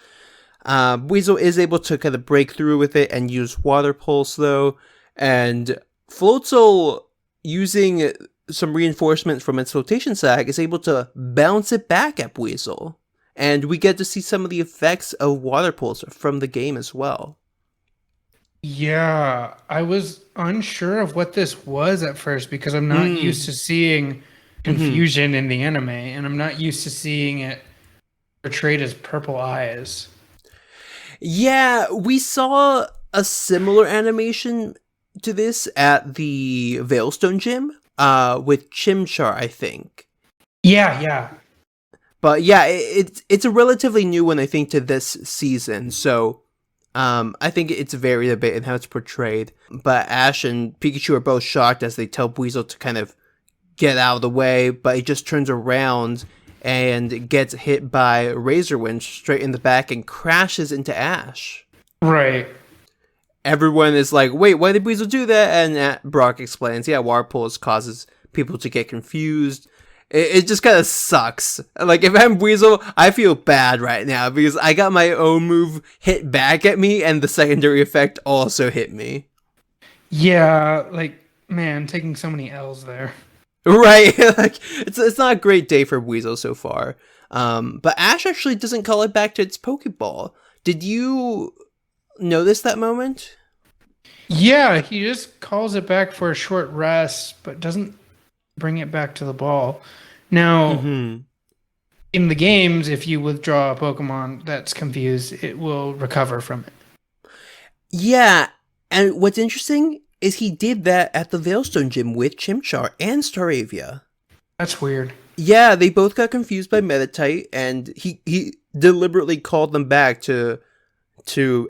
Weasel is able to kind of break through with it and use Water Pulse though. And Floatzel, using some reinforcement from its flotation sac, is able to bounce it back at Weasel. And we get to see some of the effects of Water Pulse from the game as well. Yeah, I was unsure of what this was at first because I'm not used to seeing confusion in the anime, and I'm not used to seeing it portrayed as purple eyes. Yeah, we saw a similar animation to this at the Veilstone Gym with Chimchar, I think. Yeah. But yeah, it's a relatively new one, I think, to this season. So I think it's varied a bit in how it's portrayed. But Ash and Pikachu are both shocked as they tell Weasel to kind of get out of the way. But he just turns around and gets hit by Razorwind straight in the back and crashes into Ash. Right. Everyone is like, wait, why did Weasel do that? And Brock explains, yeah, Water Pulse causes people to get confused. It just kind of sucks. Like, if I'm Weasel, I feel bad right now because I got my own move hit back at me and the secondary effect also hit me. Yeah, like, man, taking so many L's there. Right? Like, it's not a great day for Weasel so far. But Ash actually doesn't call it back to its Pokeball. Did you notice that moment? Yeah, he just calls it back for a short rest, but doesn't bring it back to the ball. Now, in the games, if you withdraw a Pokemon that's confused, it will recover from it. Yeah, and what's interesting is he did that at the Veilstone Gym with Chimchar and Staravia. That's weird. Yeah, they both got confused by Meditite, and he deliberately called them back to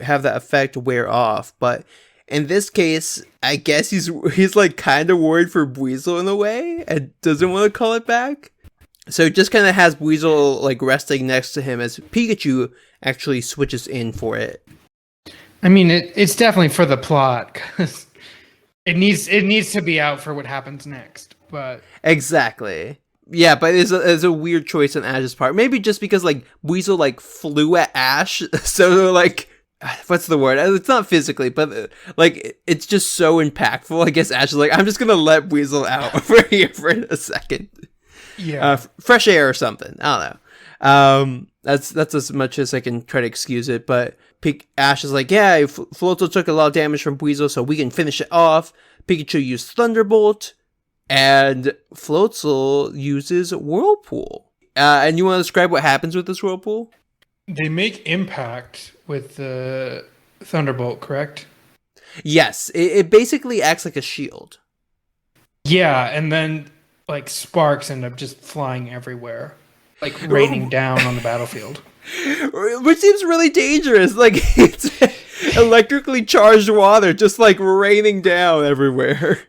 have that effect wear off, but in this case, I guess he's like kind of worried for Weasel in a way and doesn't want to call it back. So just kind of has Weasel like resting next to him as Pikachu actually switches in for it. I mean, it's definitely for the plot because it needs to be out for what happens next. But exactly, yeah. But it's a weird choice on Ash's part. Maybe just because like Weasel like flew at Ash, so like. What's the word? It's not physically, but like it's just so impactful. I guess Ash is like, I'm just gonna let Weasel out over here for a second. Yeah. Fresh air or something. I don't know. That's as much as I can try to excuse it. But Ash is like, yeah, Floatzel took a lot of damage from Weasel, so we can finish it off. Pikachu used Thunderbolt, and Floatzel uses Whirlpool. And you want to describe what happens with this Whirlpool? They make impact with the Thunderbolt, correct? Yes, it basically acts like a shield. Yeah, and then like sparks end up just flying everywhere, like raining down on the battlefield. Which seems really dangerous. Like, it's electrically charged water just like raining down everywhere.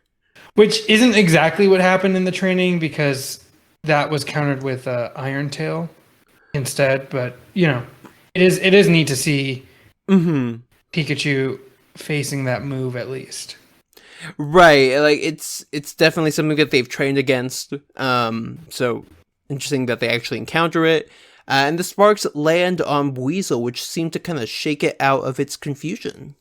Which isn't exactly what happened in the training, because that was countered with Iron Tail instead. But it is neat to see Pikachu facing that move at least. Right, like it's definitely something that they've trained against. So interesting that they actually encounter it. And the sparks land on Weasel, which seemed to kind of shake it out of its confusion.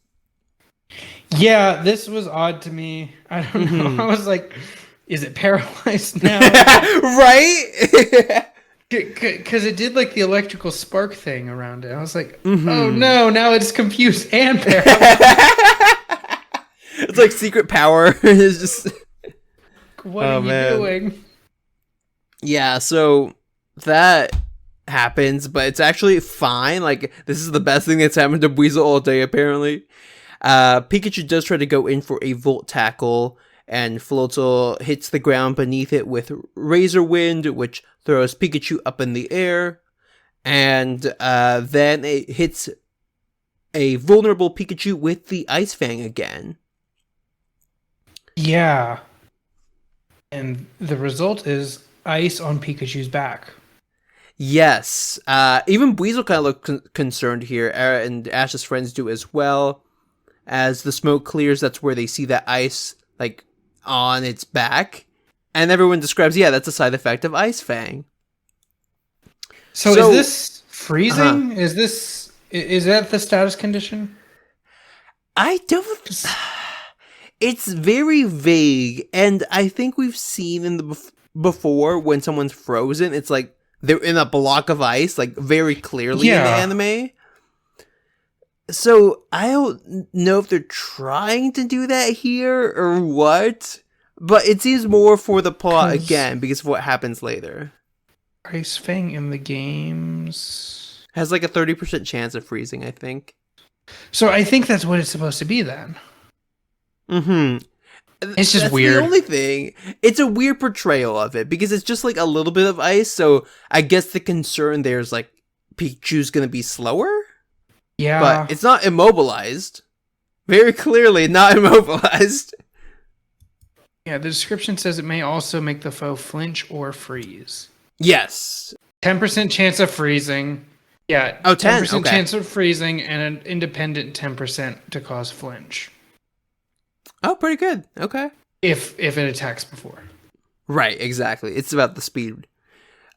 Yeah, this was odd to me. I don't know. I was like, is it paralyzed now? Right? Because it did like the electrical spark thing around it. I was like, oh no, now it's confused and paralyzed. It's like secret power. It's just... What are you doing? Yeah, so that happens, but it's actually fine. Like, this is the best thing that's happened to Weasel all day, apparently. Pikachu does try to go in for a Volt Tackle, and Floatzel hits the ground beneath it with Razor Wind, which throws Pikachu up in the air. And then it hits a vulnerable Pikachu with the Ice Fang again. Yeah. And the result is ice on Pikachu's back. Yes. Even Weasel kind of looked concerned here, and Ash's friends do as well. As the smoke clears, that's where they see that ice, like, on its back. And everyone describes, that's a side effect of Ice Fang. So is this freezing? Is that the status condition? I don't... It's very vague, and I think we've seen in the before when someone's frozen, it's like they're in a block of ice, like very clearly in the anime. So I don't know if they're trying to do that here or what, but it seems more for the plot again because of what happens later. Ice Fang in the games has like a 30% chance of freezing, I think. So I think that's what it's supposed to be then. It's just weird. The only thing, it's a weird portrayal of it because it's just like a little bit of ice. So I guess the concern there is like Pikachu's gonna be slower. Yeah, but it's not immobilized. Very clearly, not immobilized. Yeah, the description says it may also make the foe flinch or freeze. Yes, 10% chance of freezing. Yeah, 10% chance of freezing and an independent 10% to cause flinch. Oh, pretty good. Okay. If it attacks before. Right, exactly. It's about the speed.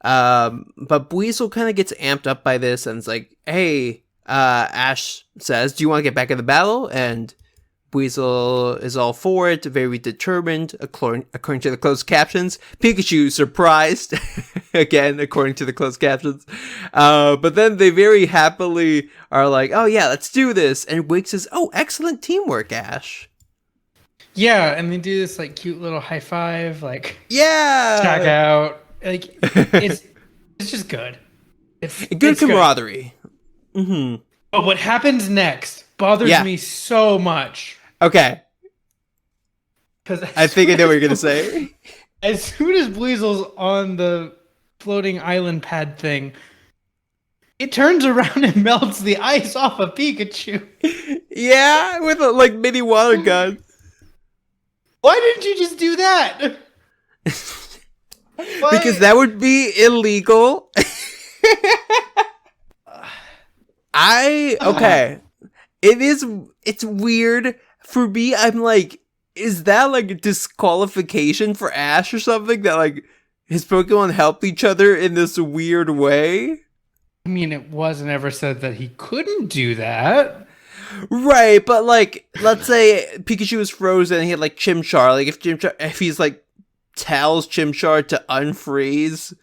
But Weasel kind of gets amped up by this and is like, hey, Ash says, do you want to get back in the battle? And Weasel is all for it, very determined, according to the closed captions. Pikachu surprised, again, according to the closed captions. But then they very happily are like, oh yeah, let's do this. And Wig says, oh, excellent teamwork, Ash. Yeah, and they do this like cute little high five, like check out. Like it's just good. It's good camaraderie. Good. But what happens next bothers me so much. Okay. Because I think I know what you're gonna say. As soon as Weasel's on the floating island pad thing, it turns around and melts the ice off of Pikachu. Yeah, with a like mini water gun. Why didn't you just do that? Because that would be illegal. It's weird. For me, I'm like, is that like a disqualification for Ash or something? That like his Pokemon helped each other in this weird way? I mean, it wasn't ever said that he couldn't do that. Right, but like, let's say Pikachu was frozen and he had like Chimchar. Like, if he's like tells Chimchar to unfreeze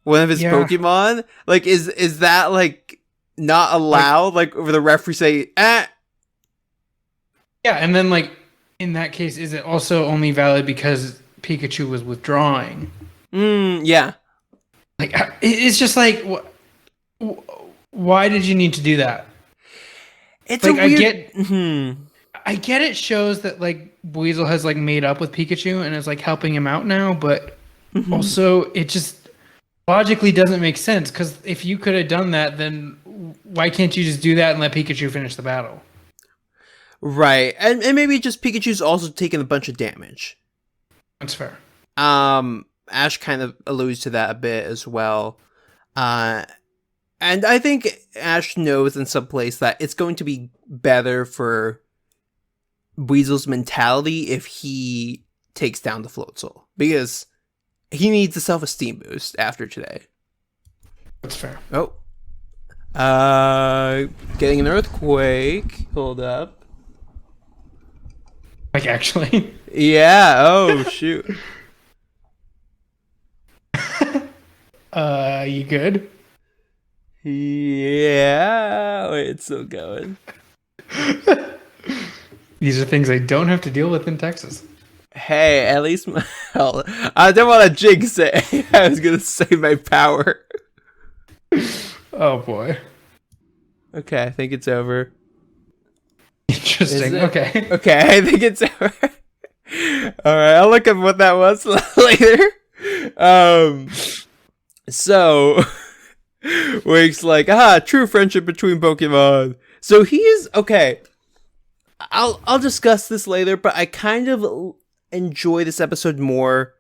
one of his Pokemon. Like, is that like not allowed? Like, over the referee say, eh. Yeah, and then like in that case, is it also only valid because Pikachu was withdrawing? Yeah. Like, it's just like, why did you need to do that? It's like, a weird... I get it shows that like Weasel has like made up with Pikachu and is like helping him out now, but also it just logically doesn't make sense, because if you could have done that, then why can't you just do that and let Pikachu finish the battle? Right. And maybe just Pikachu's also taking a bunch of damage. That's fair. Ash kind of alludes to that a bit as well. And I think Ash knows in some place that it's going to be better for Weasel's mentality if he takes down the Floatzel, because he needs a self-esteem boost after today. That's fair. Oh. Getting an earthquake. Hold up. Like, actually? Yeah. Oh, shoot. You good? Yeah. Wait, it's still going. These are things I don't have to deal with in Texas. Hey, at least I don't want to jinx it. I was going to say my power. Oh, boy. Okay, I think it's over. Interesting. Okay. Okay, I think it's over. Alright, I'll look up what that was later. So Wake's like, true friendship between Pokemon. So he is okay. I'll discuss this later, but I kind of enjoy this episode more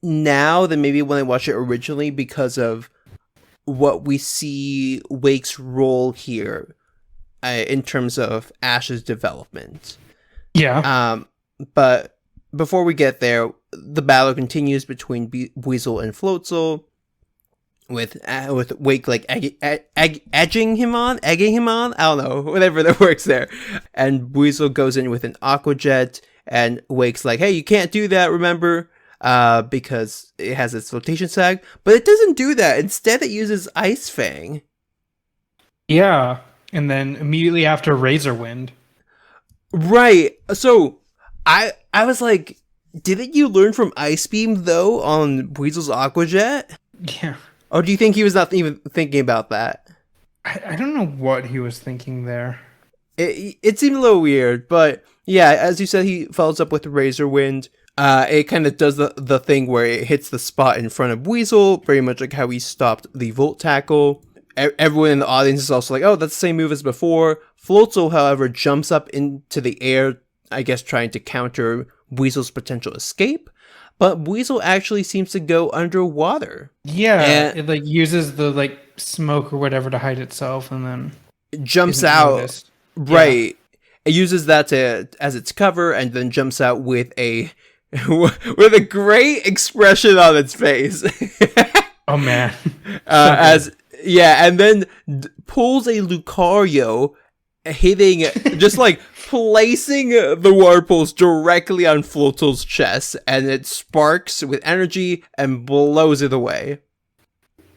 now than maybe when I watched it originally, because of what we see Wake's role here in terms of Ash's development. Yeah. But before we get there, the battle continues between Weasel and Floatzel, with Wake like egging him on. I don't know, whatever that works there. And Weasel goes in with an Aqua Jet, and Wake's like, "Hey, you can't do that, remember?" Because it has its flotation sag, but it doesn't do that. Instead, it uses Ice Fang. Yeah, and then immediately after Razor Wind. Right. So I was like, didn't you learn from Ice Beam though on Weasel's Aqua Jet? Yeah. Or do you think he was not even thinking about that? I don't know what he was thinking there. It seemed a little weird, but yeah, as you said, he follows up with Razor Wind. It kind of does the thing where it hits the spot in front of Weasel, very much like how he stopped the Volt Tackle. Everyone in the audience is also like, oh, that's the same move as before. Floatzel, however, jumps up into the air, I guess trying to counter Weasel's potential escape. But Weasel actually seems to go underwater. Yeah, it like uses the like smoke or whatever to hide itself, and then jumps out. Noticed. Right. Yeah. It uses that as its cover, and then jumps out with a great expression on its face. Oh man. And then pulls a Lucario, hitting, just like placing the water pulse directly on Floatzel's chest, and it sparks with energy and blows it away.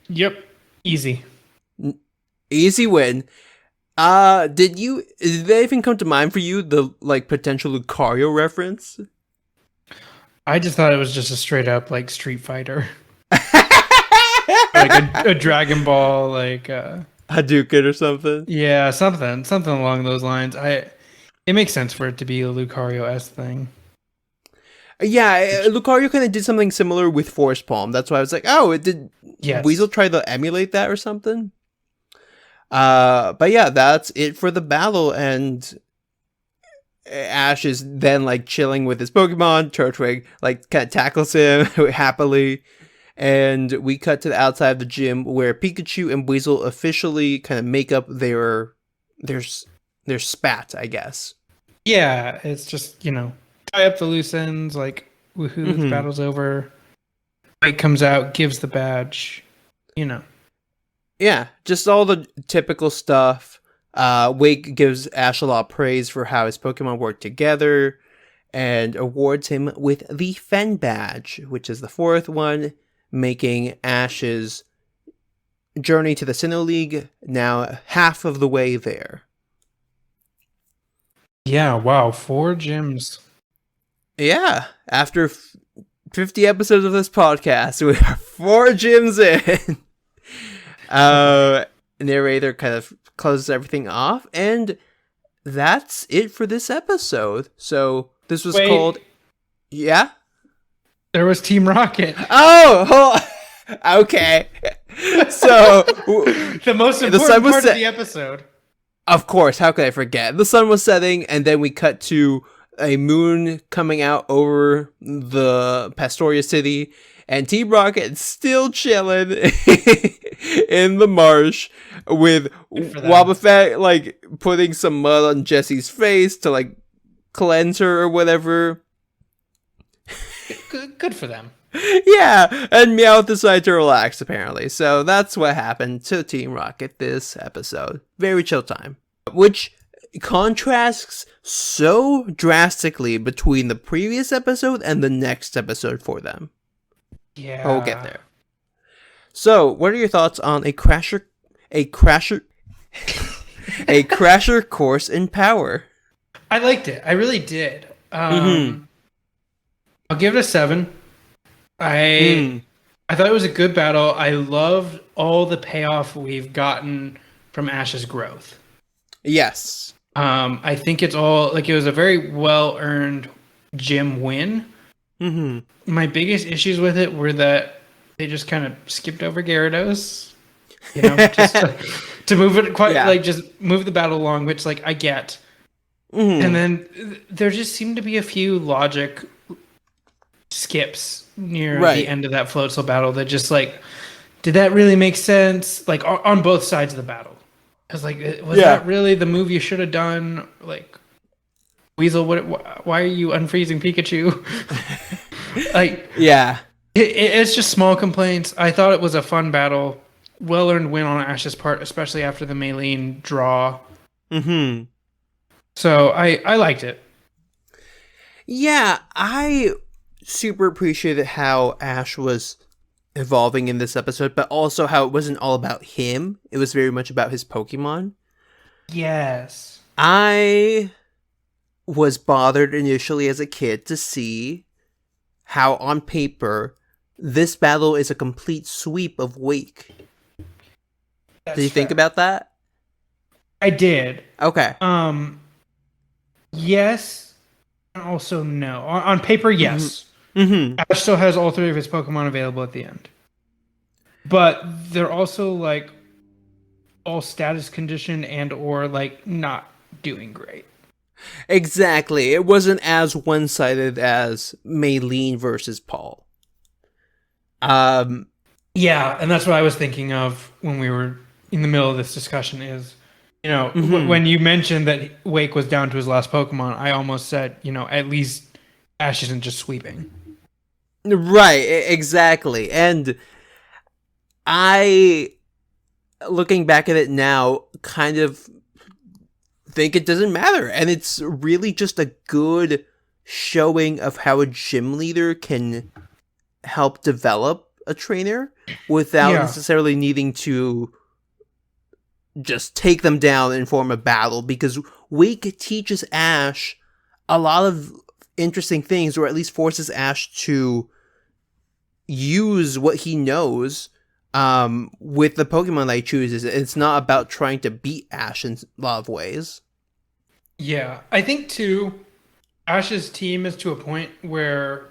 Yep. Easy win. Did that even come to mind for you, the like potential Lucario reference? I just thought it was just a straight up like Street Fighter. Like a Dragon Ball, like Hadouken or something. Yeah, something along those lines. It makes sense for it to be a Lucario-esque thing. Yeah, Lucario kind of did something similar with Force Palm. That's why I was like, oh, it did. Yes. Weasel try to emulate that or something. But yeah, that's it for the battle, and Ash is then like chilling with his Pokemon. Turtwig like kind of tackles him happily. And we cut to the outside of the gym where Pikachu and Weasel officially kind of make up their spat, I guess. Yeah, it's just, tie up the loose ends, like, woohoo, the battle's over. Wake comes out, gives the badge, Yeah, just all the typical stuff. Wake gives Ash a lot of praise for how his Pokemon work together. and awards him with the Fen Badge, which is the 4th one, making Ash's journey to the Sinnoh League now half of the way there. Yeah, wow, 4 gyms. Yeah, after 50 episodes of this podcast, we are 4 gyms in. Narrator kind of closes everything off, and that's it for this episode. So this was called... Yeah? There was Team Rocket. Oh! Okay. So... the most important part of the episode. Of course, how could I forget? The sun was setting, and then we cut to a moon coming out over the Pastoria city, and Team Rocket still chilling in the marsh with Wobbuffet like putting some mud on Jessie's face to like cleanse her or whatever. Good for them. Yeah, and Meowth decided to relax apparently. So that's what happened to Team Rocket this episode. Very chill time. Which contrasts so drastically between the previous episode and the next episode for them. Yeah. We'll get there. So, what are your thoughts on a crasher course in power? I liked it. I really did. I'll give it a 7. I thought it was a good battle. I loved all the payoff we've gotten from Ash's growth. Yes. I think it's all like it was a very well earned gym win. My biggest issues with it were that they just kind of skipped over Gyarados, just to move it just move the battle along, which like I get. And then there just seemed to be a few logic skips near the end of that Floatzel battle that just like, did that really make sense? Like on both sides of the battle. I was like, was that really the move you should have done? Like, Weasel, why are you unfreezing Pikachu? It's just small complaints. I thought it was a fun battle. Well-earned win on Ash's part, especially after the Maylene draw. So I liked it. Yeah, I super appreciated how Ash was evolving in this episode, but also how it wasn't all about him. It was very much about his Pokemon. Yes. I was bothered initially as a kid to see how on paper this battle is a complete sweep of Wake. Did you think about that? I did. Okay. Yes, and also no. On paper, yes. Ash still has all 3 of his Pokemon available at the end. But they're also like all status conditioned and or like not doing great. Exactly. It wasn't as one-sided as Maylene versus Paul. Yeah, and that's what I was thinking of when we were in the middle of this discussion is, when you mentioned that Wake was down to his last Pokemon, I almost said, at least Ash isn't just sweeping. Right, exactly. And I, looking back at it now, kind of think it doesn't matter. And it's really just a good showing of how a gym leader can help develop a trainer without necessarily needing to just take them down and form a battle, because Wake teaches Ash a lot of interesting things, or at least forces Ash to use what he knows with the Pokemon that he chooses. It's not about trying to beat Ash in a lot of ways. Yeah, I think too, Ash's team is to a point where,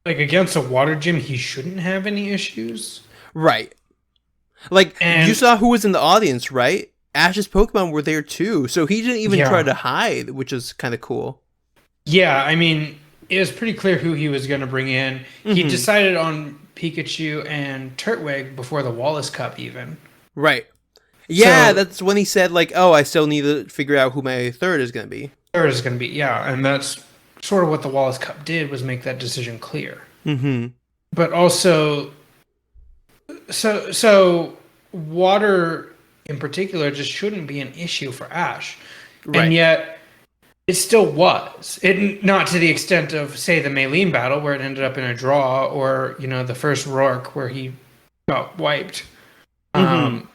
like, against a water gym, he shouldn't have any issues. Right. Like, you saw who was in the audience, right? Ash's Pokemon were there too, so he didn't even try to hide, which is kind of cool. Yeah, I mean, it was pretty clear who he was going to bring in. He decided on Pikachu and Turtwig before the Wallace Cup even. Right. Yeah, that's when he said, like, oh, I still need to figure out who my third is going to be. Yeah, and that's sort of what the Wallace Cup did, was make that decision clear. But also, so water in particular just shouldn't be an issue for Ash. Right. And yet, it still was. It not to the extent of, say, the Maylene battle where it ended up in a draw, or the first Rourke where he got wiped. Mm-hmm.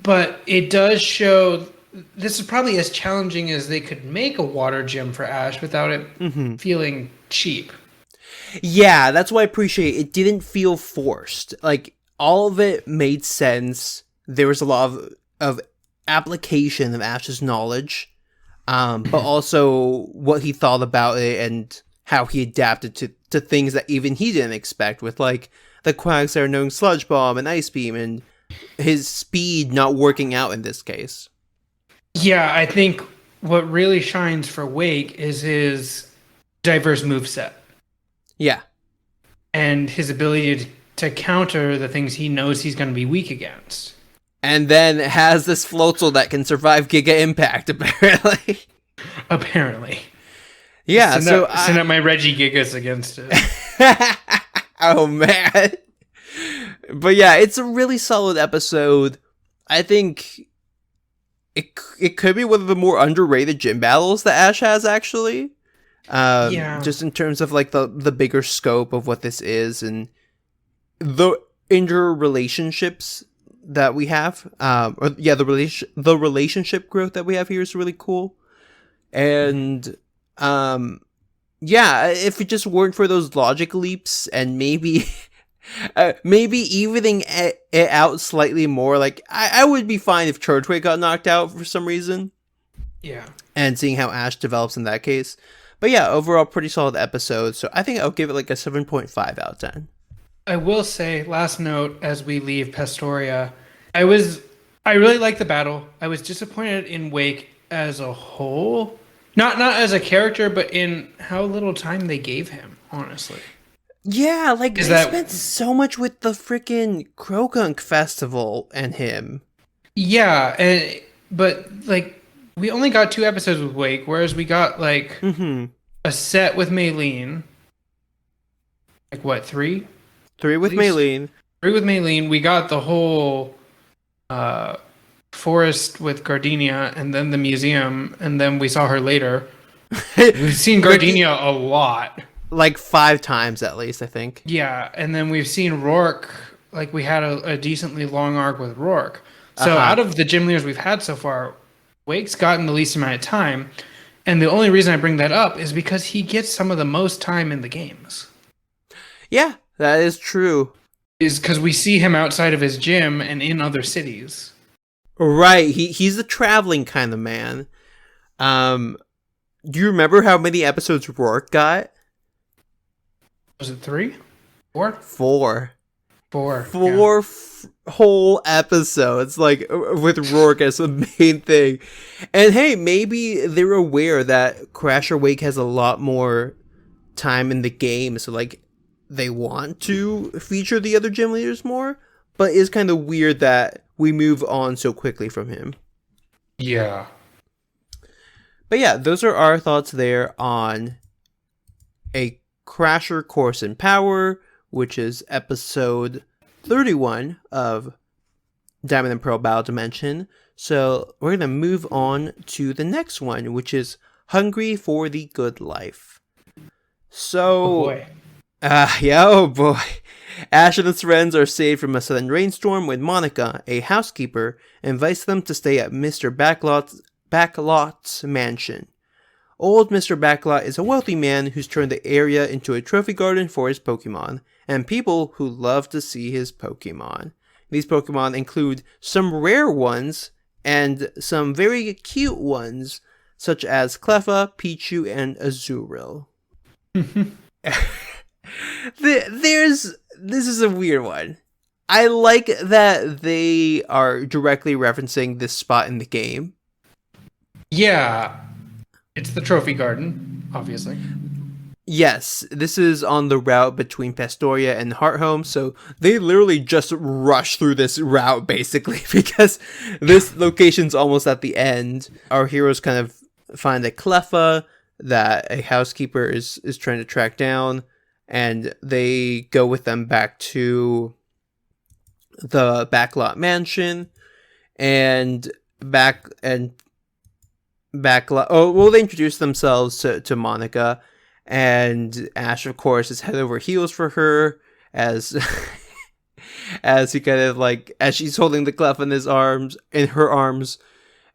But it does show this is probably as challenging as they could make a water gym for Ash without it feeling cheap. Yeah, that's why I appreciate it. It didn't feel forced. Like, all of it made sense. There was a lot of application of Ash's knowledge, but also what he thought about it and how he adapted to things that even he didn't expect, with, like, the Quagsire knowing Sludge Bomb and Ice Beam, and his speed not working out in this case. Yeah, I think what really shines for Wake is his diverse moveset. Yeah. And his ability to counter the things he knows he's going to be weak against. And then has this Floatzel that can survive Giga Impact, apparently. Apparently. Yeah, send up my Reggie Gigas against it. Oh, man. But yeah, it's a really solid episode. I think it could be one of the more underrated gym battles that Ash has, actually. Just in terms of, like, the bigger scope of what this is and the interrelationships that we have. The relationship growth that we have here is really cool. And if it just weren't for those logic leaps and maybe evening it out slightly more, like, I would be fine if Churchway got knocked out for some reason. Yeah. And seeing how Ash develops in that case. But yeah, overall pretty solid episode. So I think I'll give it like a 7.5 out of 10. I will say, last note as we leave Pastoria, I really liked the battle. I was disappointed in Wake as a whole. Not as a character, but in how little time they gave him, honestly. Yeah, like, they spent so much with the freaking Krogunk Festival and him. Yeah, but like, we only got 2 episodes with Wake, whereas we got, like, a set with Maylene. Like, what, 3? 3 with Maylene. 3 with Maylene. We got the whole forest with Gardenia, and then the museum, and then we saw her later. We've seen Gardenia a lot. Like 5 times at least, I think. Yeah, and then we've seen Rourke. Like, we had a decently long arc with Rourke. So out of the gym leaders we've had so far, Wake's gotten the least amount of time. And the only reason I bring that up is because he gets some of the most time in the games. Yeah, that is true. Is because we see him outside of his gym and in other cities. Right, he's a traveling kind of man. Do you remember how many episodes Rourke got? Was it 3? 4? 4. 4. 4 whole episodes, like, with Rourke as the main thing. And hey, maybe they're aware that Crasher Wake has a lot more time in the game, so, like, they want to feature the other gym leaders more, but it's kind of weird that we move on so quickly from him. Yeah. But yeah, those are our thoughts there on a Crasher Course in Power, which is episode 31 of Diamond and Pearl Battle Dimension. So we're going to move on to the next one, which is Hungry for the Good Life. So, oh boy. Ash and his friends are saved from a sudden rainstorm when Monica, a housekeeper, invites them to stay at Mr. Backlot's mansion. Old Mr. Backlot is a wealthy man who's turned the area into a trophy garden for his Pokemon, and people who love to see his Pokemon. These Pokemon include some rare ones, and some very cute ones, such as Cleffa, Pichu, and Azurill. This is a weird one. I like that they are directly referencing this spot in the game. Yeah. It's the trophy garden, obviously. Yes, this is on the route between Pastoria and Hearthome, so they literally just rush through this route, basically, because this location's almost at the end. Our heroes kind of find a Cleffa that a housekeeper is trying to track down, and they go with them back to the Backlot Mansion, and Backlot. Oh, well, they introduce themselves to Monica, and Ash, of course, is head over heels for her as as he kind of like as she's holding the clef in her arms,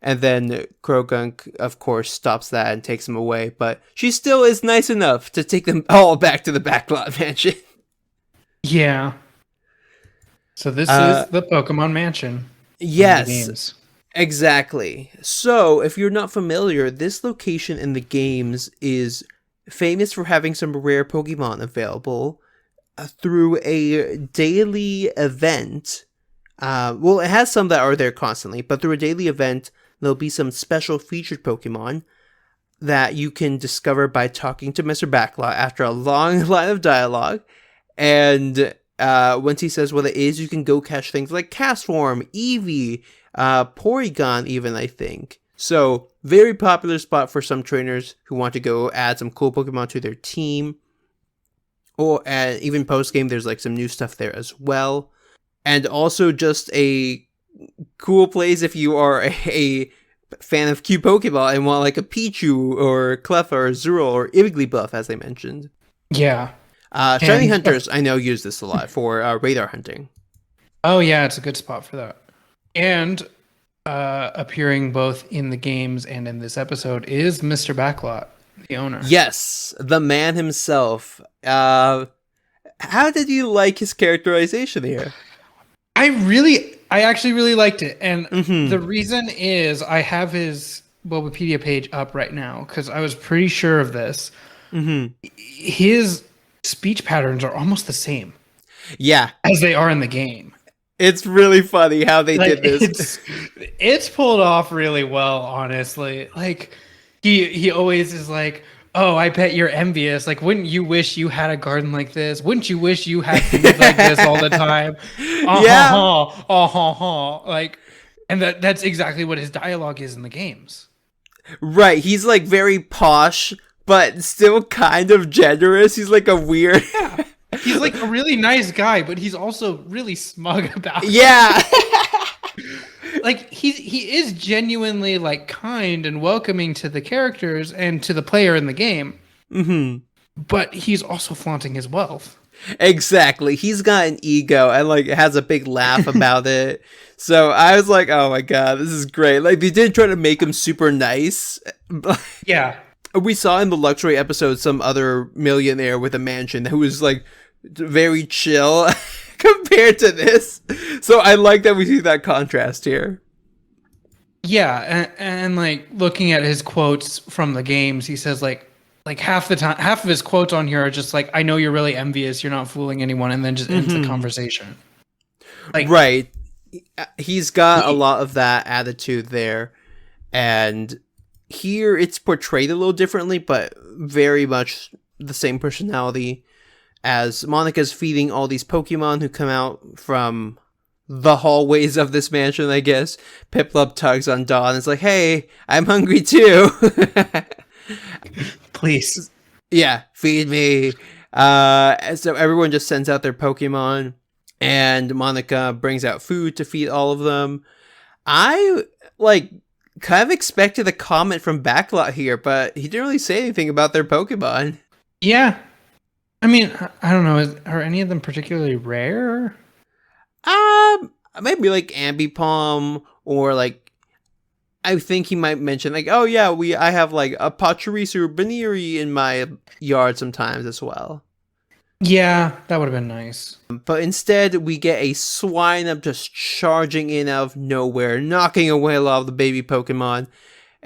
and then Krogunk, of course, stops that and takes him away. But she still is nice enough to take them all back to the Backlot mansion. Yeah. So this is the Pokemon Mansion. Yes. Exactly. So, if you're not familiar, this location in the games is famous for having some rare Pokemon available through a daily event. Well, it has some that are there constantly, but through a daily event, there'll be some special featured Pokemon that you can discover by talking to Mr. Backlot after a long line of dialogue. And once he says what it is, you can go catch things like Castform, Eevee, Porygon even, I think. So, very popular spot for some trainers who want to go add some cool Pokemon to their team. Or even post-game, there's like some new stuff there as well. And also just a cool place if you are a fan of cute Pokemon and want like a Pichu or Cleffa or Zurill or Igglybuff, as I mentioned. Yeah. Shiny Hunters, I know, use this a lot for radar hunting. Oh, yeah, it's a good spot for that. And appearing both in the games and in this episode is Mr. Backlot, the owner. Yes, the man himself. How did you like his characterization here? I actually really liked it. And the reason is I have his Bulbapedia page up right now because I was pretty sure of this. His speech patterns are almost the same. Yeah. As they are in the game. It's really funny how they did this. It's pulled off really well, honestly. Like he always is like, "Oh, I bet you're envious. Like, wouldn't you wish you had a garden like this? Wouldn't you wish you had things like this all the time?" Like, and that's exactly what his dialogue is in the games. Right. He's like very posh, but still kind of generous. He's like a weird. Yeah. He's like a really nice guy, but he's also really smug about it. Yeah. Like he is genuinely like kind and welcoming to the characters and to the player in the game. But he's also flaunting his wealth. Exactly. He's got an ego and like has a big laugh about it. So I was like, oh my god, this is great. Like they did try to make him super nice. Yeah. We saw in the luxury episode some other millionaire with a mansion who was like very chill compared to this. So I like that we see that contrast here. Yeah, and like looking at his quotes from the games, he says like half of his quotes on here are just like, "I know you're really envious, you're not fooling anyone," and then just ends the conversation. Like, right. He's got a lot of that attitude there, and here it's portrayed a little differently, but very much the same personality as Monica's feeding all these Pokemon who come out from the hallways of this mansion, I guess. Piplup tugs on Dawn and is like, "Hey, I'm hungry too." Please. Yeah, feed me. So everyone just sends out their Pokemon, and Monica brings out food to feed all of them. I, kind of expected a comment from Backlot here, but he didn't really say anything about their Pokemon. Yeah. I mean, I don't know. Are any of them particularly rare? Maybe like Ambipom, or like I think he might mention like, oh yeah, I have like a Pachirisu Baniri in my yard sometimes as well. Yeah, that would have been nice. But instead, we get a Swinub just charging in out of nowhere, knocking away a lot of the baby Pokemon,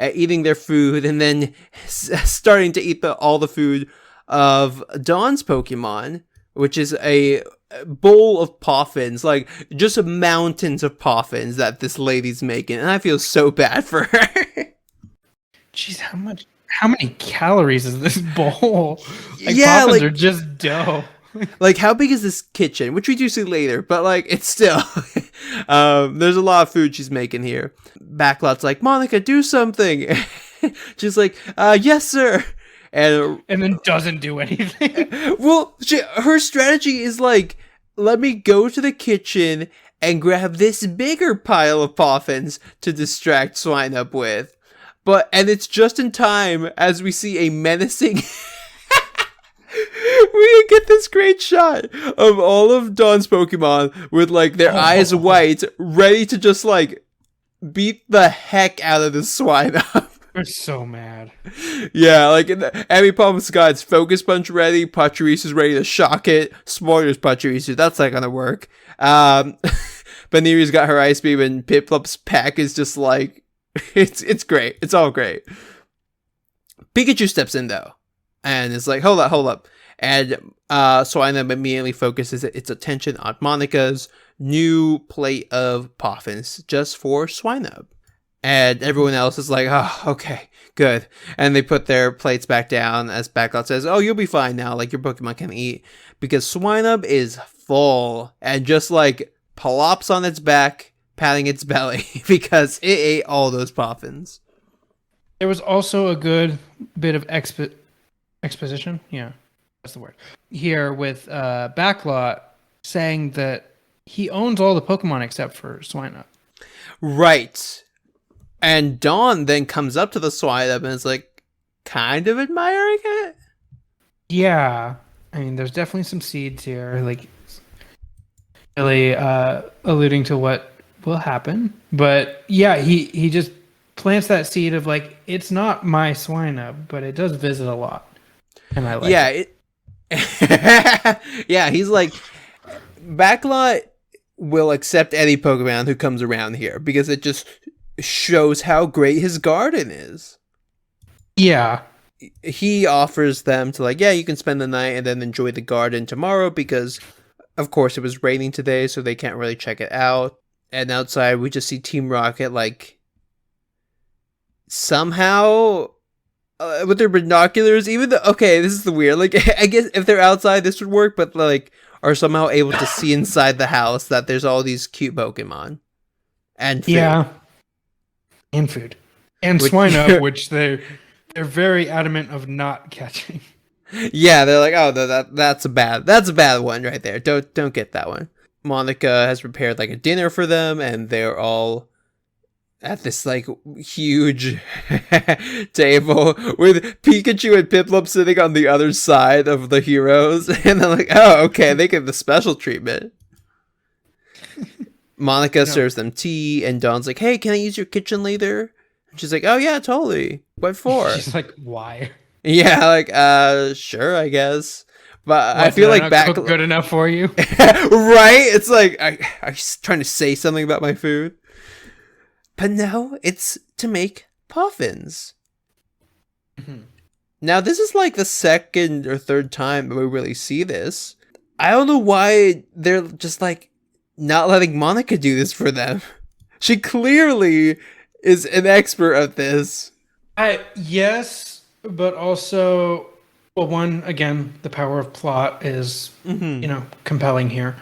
eating their food, and then starting to eat all the food of Dawn's Pokemon, which is a bowl of Poffins, like just mountains of Poffins that this lady's making, and I feel so bad for her. Jeez, how many calories is this bowl? Like, yeah, Poffins are just dough. Like, how big is this kitchen? Which we do see later, but like, it's still there's a lot of food she's making here. Backlot's like, "Monica, do something." She's like, "Yes, sir." And then doesn't do anything. Well, her strategy is like, "Let me go to the kitchen and grab this bigger pile of Poffins to distract Swinub with." And it's just in time as we see a menacing... we get this great shot of all of Dawn's Pokemon with, like, their eyes white, ready to just, like, beat the heck out of this Swinub. They're so mad. Yeah, like, Epipom's got its Focus Punch ready, Pachirisu is ready to shock it, Spoiler's Pachirisu, that's not gonna work. Baneri's got her Ice Beam, and Piplup's pack is just, like, it's great. It's all great. Pikachu steps in, though, and is like, hold up. And Swinub immediately focuses its attention on Monica's new plate of Poffins just for Swinub. And everyone else is like, oh, okay, good. And they put their plates back down as Backlot says, oh, you'll be fine now. Like, your Pokemon can eat. Because Swinub is full and just, like, plops on its back, patting its belly because it ate all those Poffins. There was also a good bit of exposition. Yeah, that's the word. Here with Backlot saying that he owns all the Pokemon except for Swinub. Right. And Dawn then comes up to the Swinub and is like, kind of admiring it? Yeah. I mean, there's definitely some seeds here, like, really alluding to what will happen. But yeah, he just plants that seed of, like, it's not my Swinub, but it does visit a lot. And I like it. Yeah, he's like, Backlot will accept any Pokemon who comes around here because it just shows how great his garden is. Yeah. He offers them to, like, yeah, you can spend the night and then enjoy the garden tomorrow because, of course, it was raining today, so they can't really check it out. And outside, we just see Team Rocket, like, somehow, with their binoculars, even though, okay, this is the weird, like, I guess if they're outside, this would work, but, like, are somehow able to see inside the house that there's all these cute Pokemon. And food. Yeah. And food. And Swinub, which they're very adamant of not catching. Yeah, they're like, oh, that's a bad one right there. Don't get that one. Monica has prepared, like, a dinner for them, and they're all at this, like, huge table with Pikachu and Piplup sitting on the other side of the heroes, and they're like, oh, okay, they get the special treatment. Monica serves them tea, and Dawn's like, hey, can I use your kitchen later? And she's like, oh yeah, totally. What for? She's like, why? Yeah, like, sure, I guess. But I feel like cook good enough for you. Right? It's like, I was trying to say something about my food. But no, it's to make Poffins. Mm-hmm. Now, this is like the second or third time that we really see this. I don't know why they're just, like, not letting Monica do this for them. She clearly is an expert at this. Yes, but also, well, one, again, the power of plot is, compelling here.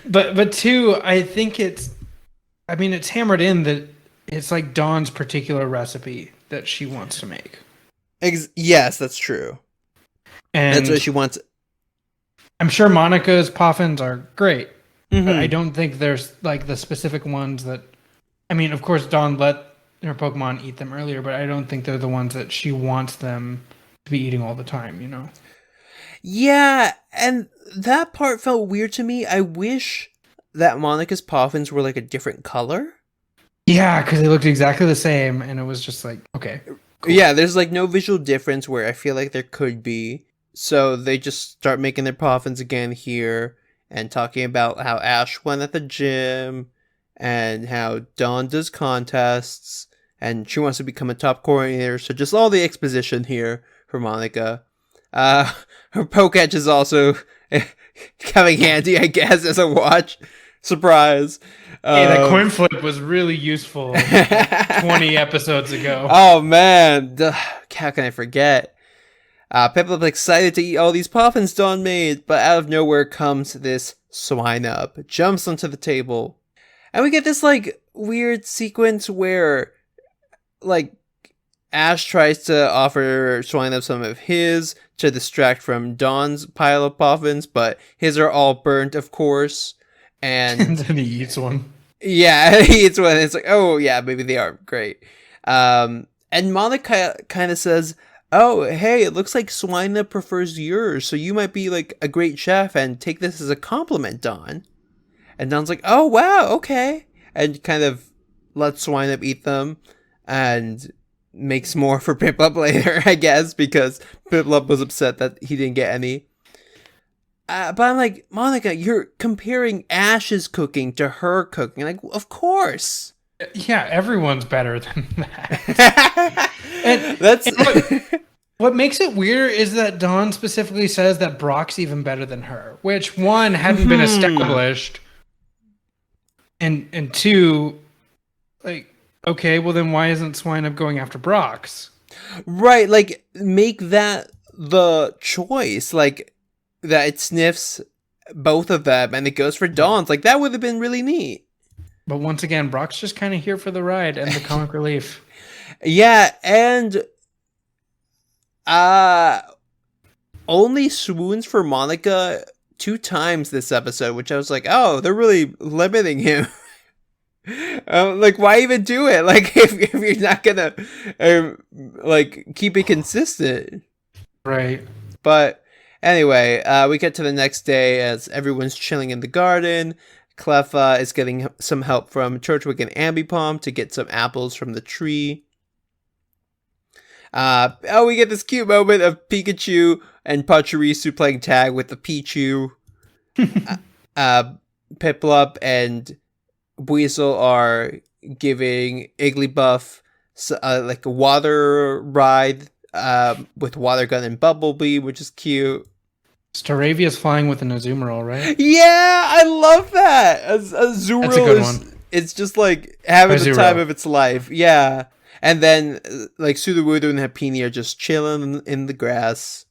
But two, I think it's hammered in that it's like Dawn's particular recipe that she wants to make. Yes, that's true. And that's what she wants. I'm sure Monica's Poffins are great, but I don't think there's, like, the specific ones that... I mean, of course, Dawn let her Pokemon eat them earlier, but I don't think they're the ones that she wants them to be eating all the time, you know? Yeah, and that part felt weird to me. I wish that Monica's Poffins were, like, a different color. Yeah, because they looked exactly the same, and it was just like, okay. Cool. Yeah, there's, like, no visual difference where I feel like there could be. So they just start making their Poffins again here and talking about how Ash won at the gym and how Dawn does contests and she wants to become a top coordinator. So just all the exposition here for Monica. Her Pokédex is also coming handy, I guess, as a watch. Surprise. Hey, that coin flip was really useful 20 episodes ago. Oh, man. How can I forget? Piplup's excited to eat all these Poffins Dawn made, but out of nowhere comes this Swinub. Jumps onto the table. And we get this, like, weird sequence where, like, Ash tries to offer Swinub some of his to distract from Dawn's pile of Poffins, but his are all burnt, of course. And then he eats one. Yeah, he eats one. It's like, oh, yeah, maybe they are great. And Monica kind of says, "Oh, hey, it looks like Swina prefers yours, so you might be like a great chef, and take this as a compliment, Dawn." And Dawn's like, "Oh, wow, okay," and kind of lets Swineup eat them, and makes more for Piplup later, I guess, because Piplup was upset that he didn't get any. But I'm like, Monica, you're comparing Ash's cooking to her cooking. Like, of course. Yeah, everyone's better than that. and what makes it weird is that Dawn specifically says that Brock's even better than her, which one hadn't been established, and two, like, okay, well then why isn't Swineup going after Brock's? Right, like, make that the choice, like, that it sniffs both of them and it goes for Dawn's. Like, that would have been really neat. But once again, Brock's just kind of here for the ride and the comic relief. Yeah, and only swoons for Monica 2 times this episode, which I was like, oh, they're really limiting him. Like, why even do it? Like, if you're not gonna like keep it consistent, right? But anyway, we get to the next day as everyone's chilling in the garden. Cleffa is getting some help from Turtwig and Ambipom to get some apples from the tree. We get this cute moment of Pikachu and Pachirisu playing tag with the Pichu. Piplup and Weasel are giving Igglybuff like a water ride with Water Gun and Bumblebee, which is cute. Staravia's flying with an Azumarill, right? Yeah, I love that. Azumarill That's a good one. It's just like having the time Azumarill. of its life. Yeah. And then like Sudowoodo and Happiny are just chilling in the grass,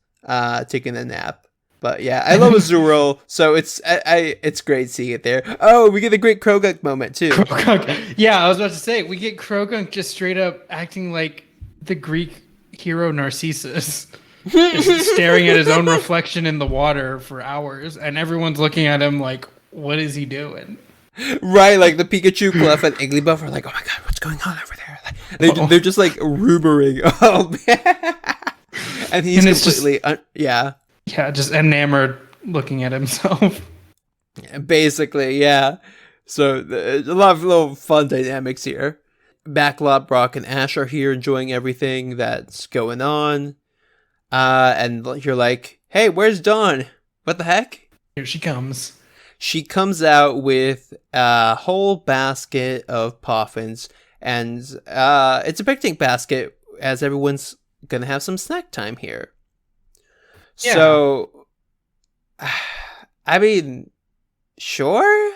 taking a nap. But yeah, I love Azumarill, so it's great seeing it there. Oh, we get a great Krogunk moment too. Krogunk. Yeah, I was about to say, we get Krogunk just straight up acting like the Greek hero Narcissus. Just staring at his own reflection in the water for hours, and everyone's looking at him like, what is he doing? Right, like the Pikachu, Clef, and Igglybuff are like, oh my god, what's going on over there? Like, they're just like rumoring. Oh man. And he's completely yeah, just enamored looking at himself. Basically, yeah. So a lot of little fun dynamics here. Backlot, Brock, and Ash are here enjoying everything that's going on. And you're like, hey, where's Dawn? What the heck? Here she comes. She comes out with a whole basket of Poffins, and it's a picnic basket as everyone's gonna have some snack time here. Yeah. So, I mean, sure?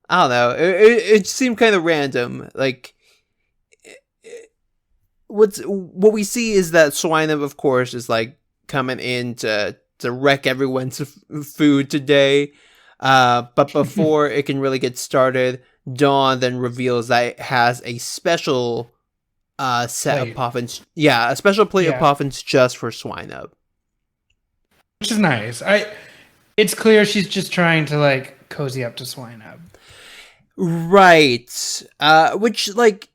I don't know. It seemed kind of random. Like, what we see is that Swineup, of course, is like coming in to wreck everyone's food today. But before it can really get started, Dawn then reveals that it has a special set of Poffins. Yeah, a special plate of Poffins just for Swineup. Which is nice. It's clear she's just trying to like cozy up to Swineup. Right. Which like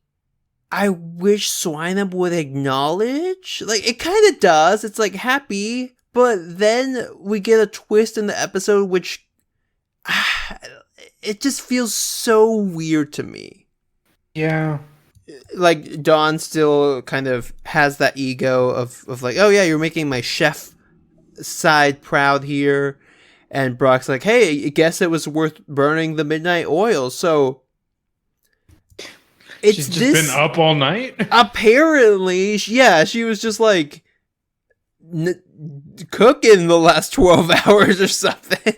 I wish Swineup would acknowledge. Like, it kind of does. It's, like, happy. But then we get a twist in the episode which... it just feels so weird to me. Yeah. Like, Dawn still kind of has that ego of like, oh, yeah, you're making my chef side proud here. And Brock's like, hey, I guess it was worth burning the midnight oil. So... She's just been up all night? Apparently, yeah, she was just like cooking the last 12 hours or something.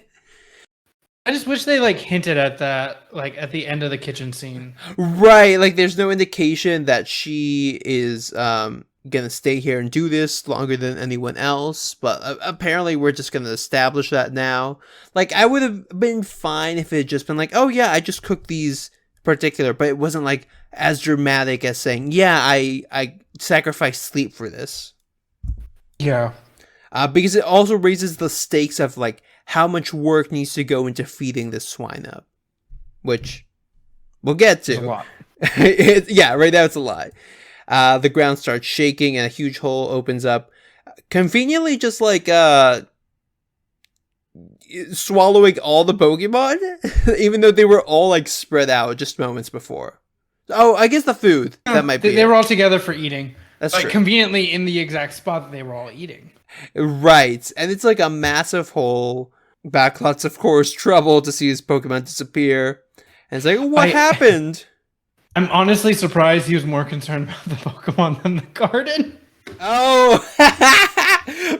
I just wish they like hinted at that, like at the end of the kitchen scene. Right, like there's no indication that she is gonna stay here and do this longer than anyone else, but apparently we're just gonna establish that now. Like, I would have been fine if it had just been like, oh yeah, I just cooked these particular, but it wasn't like as dramatic as saying, yeah, I sacrificed sleep for this. Yeah. Because it also raises the stakes of like how much work needs to go into feeding this Swineup, which we'll get to. A lot. Yeah, right now it's a lie. The ground starts shaking and a huge hole opens up, conveniently just like swallowing all the Pokemon, even though they were all like spread out just moments before. Oh, I guess the food that might be. They were all together for eating. That's like true. Conveniently in the exact spot that they were all eating. Right, and it's like a massive hole. Backlot's, of course, troubled to see his Pokemon disappear, and it's like, what happened? I'm honestly surprised he was more concerned about the Pokemon than the garden. Oh,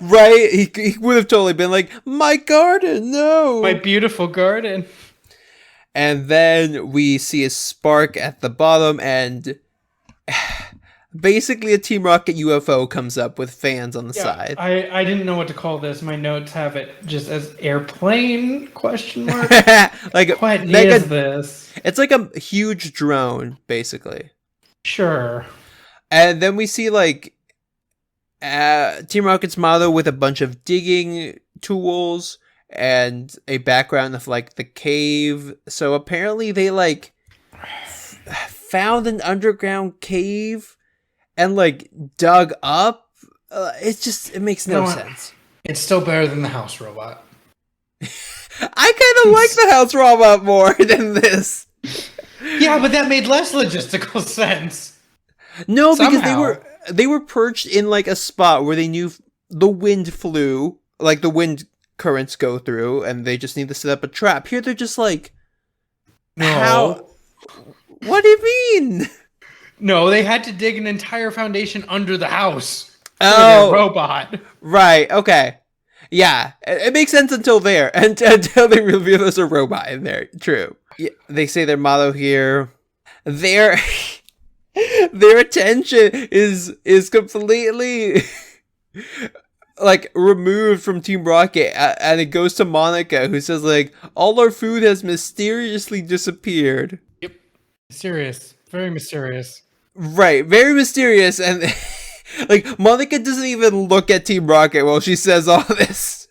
right. He would have totally been like, my garden, no. My beautiful garden. And then we see a spark at the bottom, and basically a Team Rocket UFO comes up with fans on the side. I didn't know what to call this. My notes have it just as airplane, question mark. Like, what is this? It's like a huge drone, basically. Sure. And then we see like Team Rocket's model with a bunch of digging tools and a background of like the cave. So apparently they like found an underground cave and like dug up. It makes no sense. It's still better than the house robot. I kind of like the house robot more than this. Yeah, but that made less logistical sense. No, because they were perched in like a spot where they knew the wind flew, like the wind currents go through, and they just need to set up a trap. Here they're just like, no. How? What do you mean? No, they had to dig an entire foundation under the house for their robot. Right, okay. Yeah, it makes sense until there, until they reveal there's a robot in there. True. Yeah, they say their motto here. Their attention is completely like removed from Team Rocket, and it goes to Monica, who says like, all our food has mysteriously disappeared. Yep. Mysterious. Very mysterious. Right, very mysterious, and like Monica doesn't even look at Team Rocket while she says all this.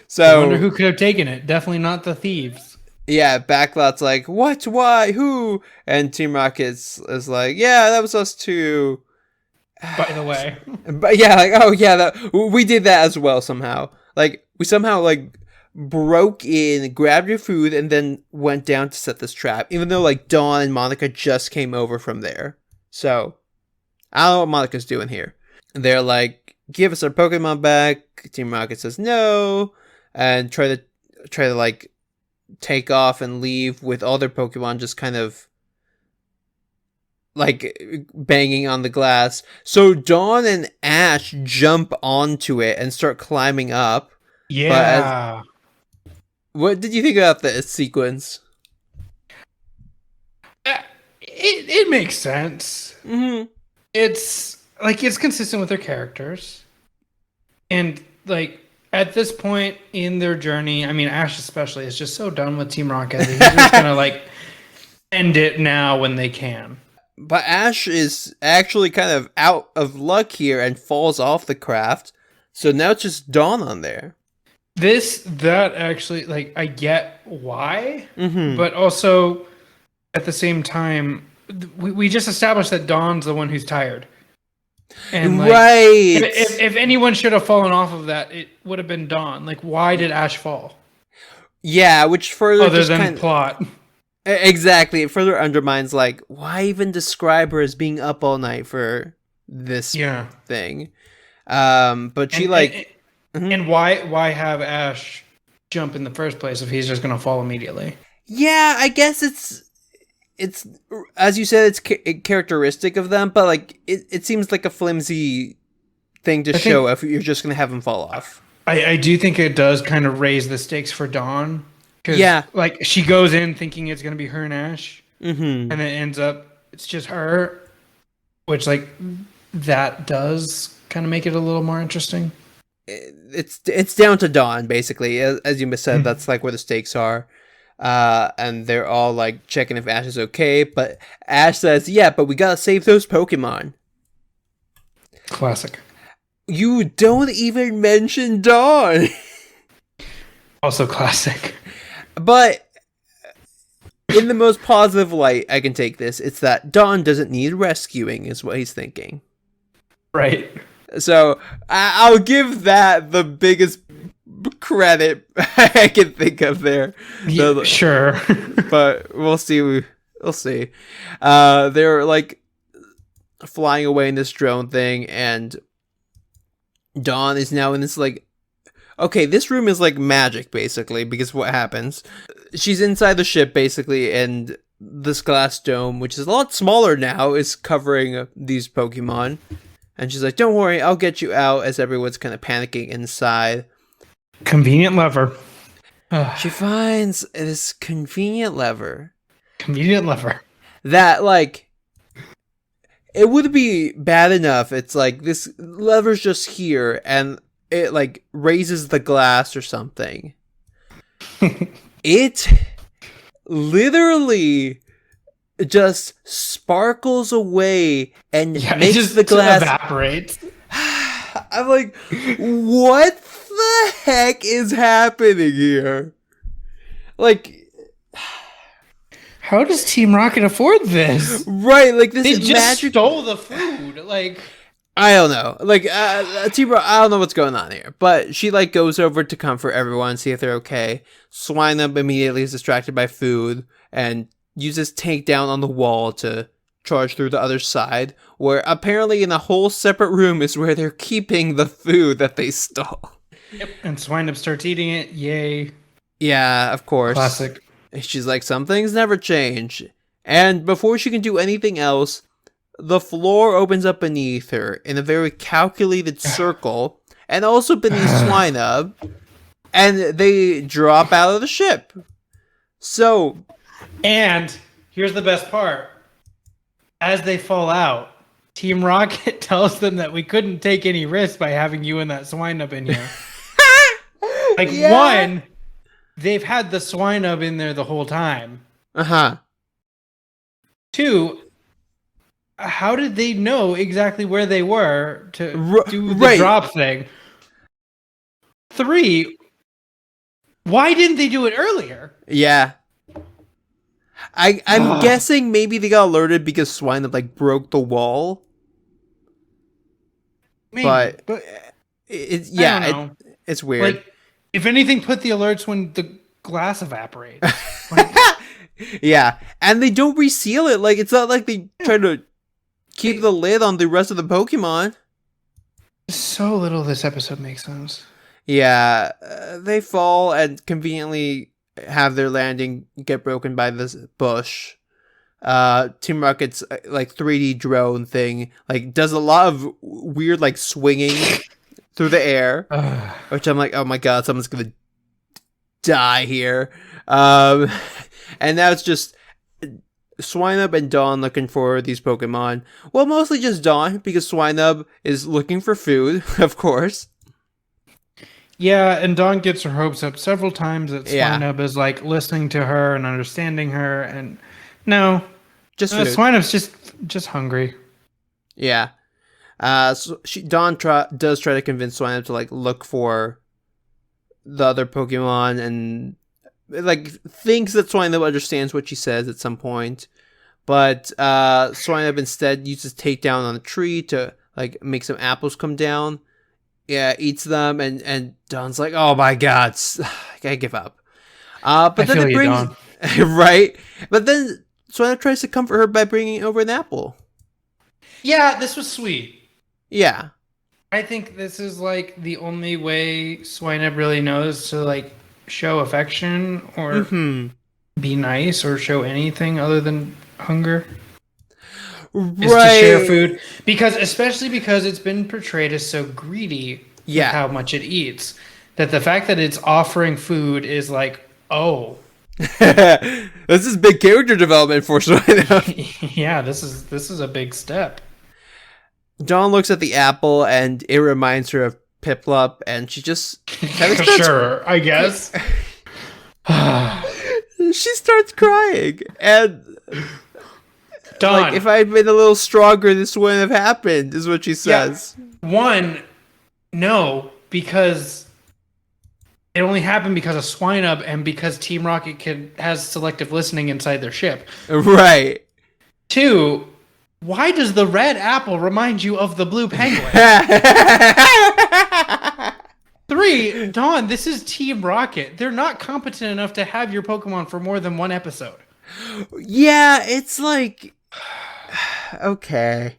So I wonder who could have taken it. Definitely not the thieves. Yeah, Backlot's like, what, why, who? And Team Rocket's is like, yeah, that was us too. By the way. But yeah, like, oh yeah, we did that as well somehow. Like, we somehow like broke in, grabbed your food, and then went down to set this trap, even though like Dawn and Monica just came over from there. So I don't know what Monica's doing here. They're like, give us our Pokemon back. Team Rocket says no, and try to like take off and leave with all their Pokemon just kind of like banging on the glass. So Dawn and Ash jump onto it and start climbing up. Yeah. What did you think about this sequence? It makes sense. Mm-hmm. It's like it's consistent with their characters, and like at this point in their journey, I mean Ash especially is just so done with Team Rocket. He's just gonna like end it now when they can. But Ash is actually kind of out of luck here and falls off the craft. So now it's just Dawn on there. That actually, like, I get why, mm-hmm. but also at the same time, we just established that Dawn's the one who's tired. And like, right. If anyone should have fallen off of that, it would have been Dawn. Like, why did Ash fall? Yeah, which further other than plot. Exactly. It further undermines, like, why even describe her as being up all night for this thing? But she and why have Ash jump in the first place if he's just going to fall immediately? Yeah, I guess it's as you said, it's characteristic of them, but like it seems like a flimsy thing to show if you're just going to have him fall off. I do think it does kind of raise the stakes for Dawn. Yeah. Like, she goes in thinking it's going to be her and Ash. Mm-hmm. And then it ends up, it's just her. Which, like, that does kind of make it a little more interesting. It's down to Dawn, basically. As you said, that's, like, where the stakes are. And they're all, like, checking if Ash is okay. But Ash says, yeah, but we gotta save those Pokemon. Classic. You don't even mention Dawn. Also classic. But in the most positive light I can take this, it's that Dawn doesn't need rescuing, is what he's thinking. Right. So I'll give that the biggest credit I can think of there. Yeah, sure. But we'll see. We'll see. They're like flying away in this drone thing, and Dawn is now in this like, okay, this room is like magic basically, because what happens, she's inside the ship basically, and this glass dome, which is a lot smaller now, is covering these Pokemon, and she's like, don't worry, I'll get you out, as everyone's kind of panicking inside. Convenient lever. She finds this convenient lever. Convenient lever. That, like, it would be bad enough. It's like, this lever's just here, and it, like, raises the glass or something. It literally just sparkles away and makes the glass evaporate. I'm like, what the heck is happening here? Like, how does Team Rocket afford this? Right, like this they is just magic. Stole the food. Like, I don't know. Like, Team Rocket, I don't know what's going on here. But she like goes over to comfort everyone, see if they're okay. Swinub immediately is distracted by food and uses takedown on the wall to charge through the other side, where apparently in a whole separate room is where they're keeping the food that they stole. Yep. And Swinub starts eating it. Yay. Yeah, of course. Classic. She's like, some things never change. And before she can do anything else, the floor opens up beneath her in a very calculated circle, and also beneath Swinub, and they drop out of the ship. So, and here's the best part. As they fall out, Team Rocket tells them that we couldn't take any risks by having you and that Swinub in here. Like, one, they've had the Swinub in there the whole time. Uh-huh. Two, how did they know exactly where they were to do the drop thing? Three, why didn't they do it earlier? Yeah. I'm guessing maybe they got alerted because Swinub like broke the wall. Maybe, but it's weird. Like, if anything, put the alerts when the glass evaporates. Yeah, and they don't reseal it. Like, it's not like they try to keep the lid on the rest of the Pokemon. So little of this episode makes sense. Yeah, they fall and conveniently have their landing get broken by this bush. Team Rocket's like 3D drone thing like does a lot of weird like swinging through the air, which I'm like, oh my god, someone's gonna die here. And now it's just Swinub and Dawn looking for these Pokemon. Well, mostly just Dawn, because Swinub is looking for food, of course. Yeah, and Dawn gets her hopes up several times that Swinub is like listening to her and understanding her, and no, just Swinub's just hungry. Yeah. So Dawn does try to convince Swinub to like look for the other Pokemon, and like thinks that Swinub understands what she says at some point, but Swinub instead uses takedown on a tree to like make some apples come down. Yeah, eats them, and Dawn's like, oh my god, I give up. But then it brings right, but then Swinub tries to comfort her by bringing over an apple. Yeah, this was sweet. Yeah, I think this is like the only way Swinub really knows to like show affection or be nice or show anything other than hunger. Is to share food, especially because it's been portrayed as so greedy with how much it eats, that the fact that it's offering food is like, oh, this is big character development for Swinub. Yeah, this is a big step. Dawn looks at the apple and it reminds her of Piplup, and she just kind of sure, I guess. She starts crying, and Dawn, like, if I had been a little stronger, this wouldn't have happened, is what she says. Yeah. One, no, because it only happened because of Swinub and because Team Rocket has selective listening inside their ship. Right. 2, why does the red apple remind you of the blue penguin? 3, Dawn, this is Team Rocket. They're not competent enough to have your Pokemon for more than one episode. Yeah, it's like... Okay.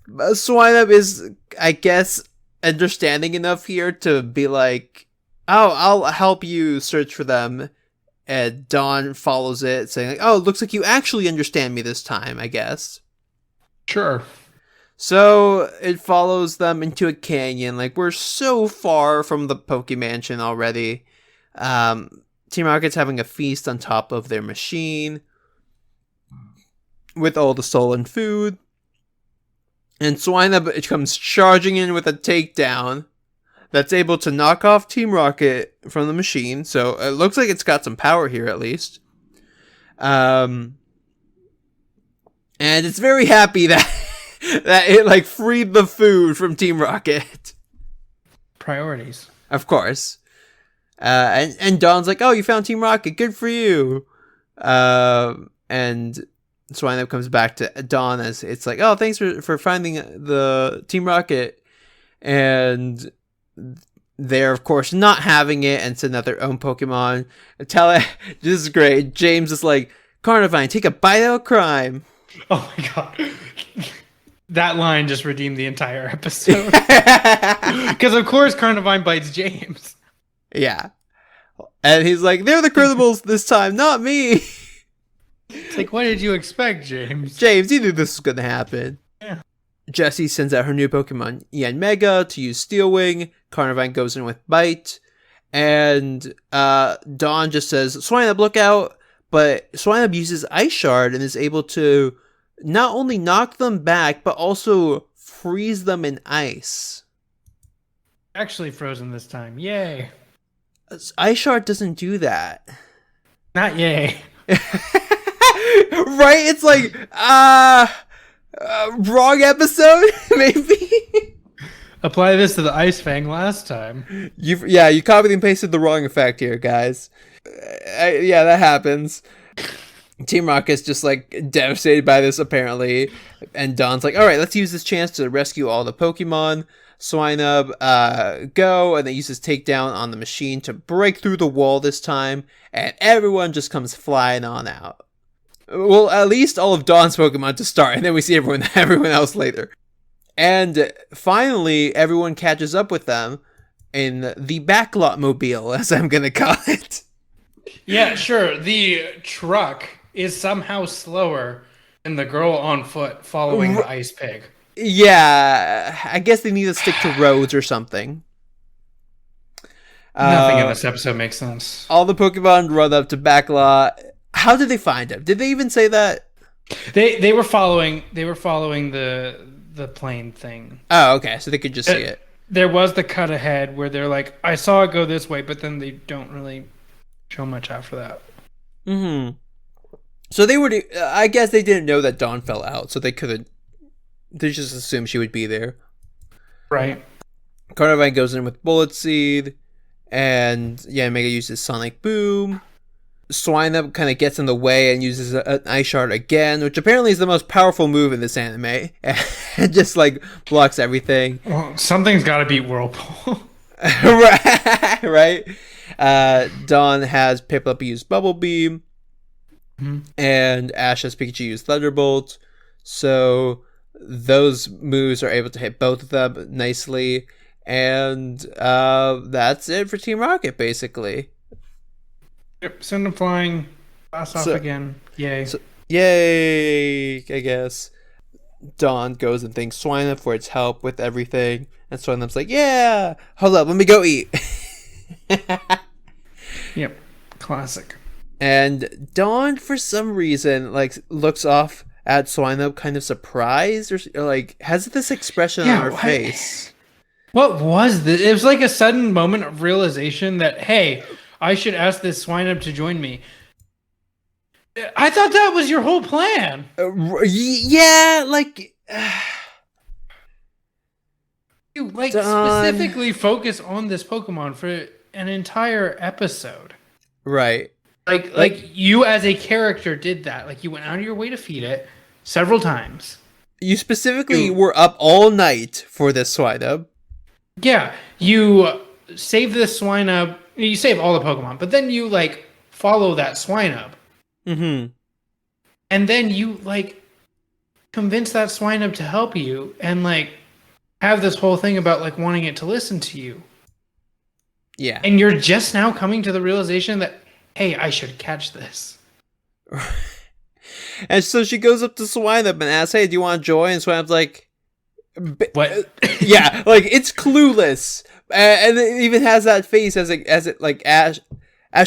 Swinub is, I guess, understanding enough here to be like, oh, I'll help you search for them. And Dawn follows it, saying, like, oh, it looks like you actually understand me this time, I guess. Sure. So it follows them into a canyon. Like, we're so far from the Poke Mansion already. Team Rocket's having a feast on top of their machine with all the stolen food. And Swinub comes charging in with a takedown that's able to knock off Team Rocket from the machine. So it looks like it's got some power here at least. And it's very happy that that it like freed the food from Team Rocket. Priorities. Of course. And Dawn's like, oh, you found Team Rocket. Good for you. And Swinub comes back to Dawn as it's like, oh, thanks for finding the Team Rocket. And they're, of course, not having it and send out their own Pokemon. This is great. James is like, Carnivine, take a bite out of crime. Oh my god. That line just redeemed the entire episode. Because, of course, Carnivine bites James. Yeah. And he's like, they're the criminals this time, not me. It's like, what did you expect, James? James, you knew this was going to happen. Yeah. Jessie sends out her new Pokemon, Yanmega, to use Steel Wing. Carnivine goes in with Bite. And Dawn just says, Swinub, look out. But Swinub uses Ice Shard and is able to not only knock them back, but also freeze them in ice. Actually frozen this time. Yay. Ice Shard doesn't do that. Not yay. Right? It's like, wrong episode, maybe? Apply this to the Ice Fang last time. You copied and pasted the wrong effect here, guys. Yeah, that happens. Team Rocket's just like devastated by this apparently, and Dawn's like, all right, let's use this chance to rescue all the Pokemon. Swinub go, and they use his takedown on the machine to break through the wall this time, and everyone just comes flying on out. Well, at least all of Dawn's Pokemon to start, and then we see everyone else later. And finally, everyone catches up with them in the Backlot Mobile, as I'm gonna call it. Yeah, sure. The truck is somehow slower than the girl on foot following the Ice Pig. Yeah, I guess they need to stick to roads or something. Nothing in this episode makes sense. All the Pokemon run up to Backlot. How did they find him? Did they even say that? They were following the plane thing. Oh, okay, so they could just see it. There was the cut ahead where they're like, I saw it go this way, but then they don't really show much after that. Mm-hmm. So they were, I guess they didn't know that Dawn fell out, so they couldn't. They just assumed she would be there. Right. Carnivine goes in with Bullet Seed, and Yanmega uses Sonic Boom. Swinub kind of gets in the way and uses an Ice Shard again, which apparently is the most powerful move in this anime. And just like blocks everything. Well, something's got to beat Whirlpool. Right? Dawn has Piplup use Bubble Beam. Mm-hmm. And Ash has Pikachu use Thunderbolt. So those moves are able to hit both of them nicely. And that's it for Team Rocket, basically. Yep, send them flying. Blast off again. Yay. Yay, I guess. Dawn goes and thanks Swinub for its help with everything. And Swinub's like, yeah, hold up, let me go eat. Yep, classic. And Dawn, for some reason, like looks off at Swinub kind of surprised, or like has this expression on her face. What was this? It was like a sudden moment of realization that, hey, I should ask this Swinub to join me. I thought that was your whole plan. Yeah, like... You, like, specifically focus on this Pokemon for an entire episode. Right. Like you as a character did that. Like you went out of your way to feed it several times. You specifically were up all night for this Swinub. Yeah, you save this Swinub. You save all the Pokemon, but then you like follow that Swinub. Mm-hmm. And then you like convince that Swinub to help you, and like have this whole thing about like wanting it to listen to you. Yeah. And you're just now coming to the realization that, hey, I should catch this. And so she goes up to Swinub and asks, hey, do you want joy? And Swinub's like, what? Yeah, like it's clueless. And it even has that face as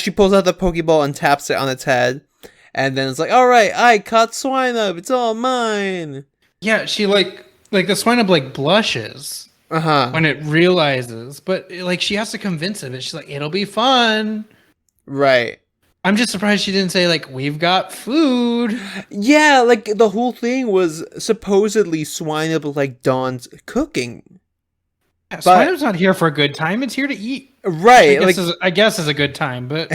she pulls out the Pokeball and taps it on its head. And then it's like, all right, I caught Swinub. It's all mine. Yeah, she like the Swinub like blushes when it realizes, but like she has to convince it. She's like, it'll be fun. Right. I'm just surprised she didn't say like, we've got food. Yeah, like the whole thing was supposedly Swinub like Dawn's cooking. Yeah, Swinub's not here for a good time. It's here to eat. Right. I guess is a good time, but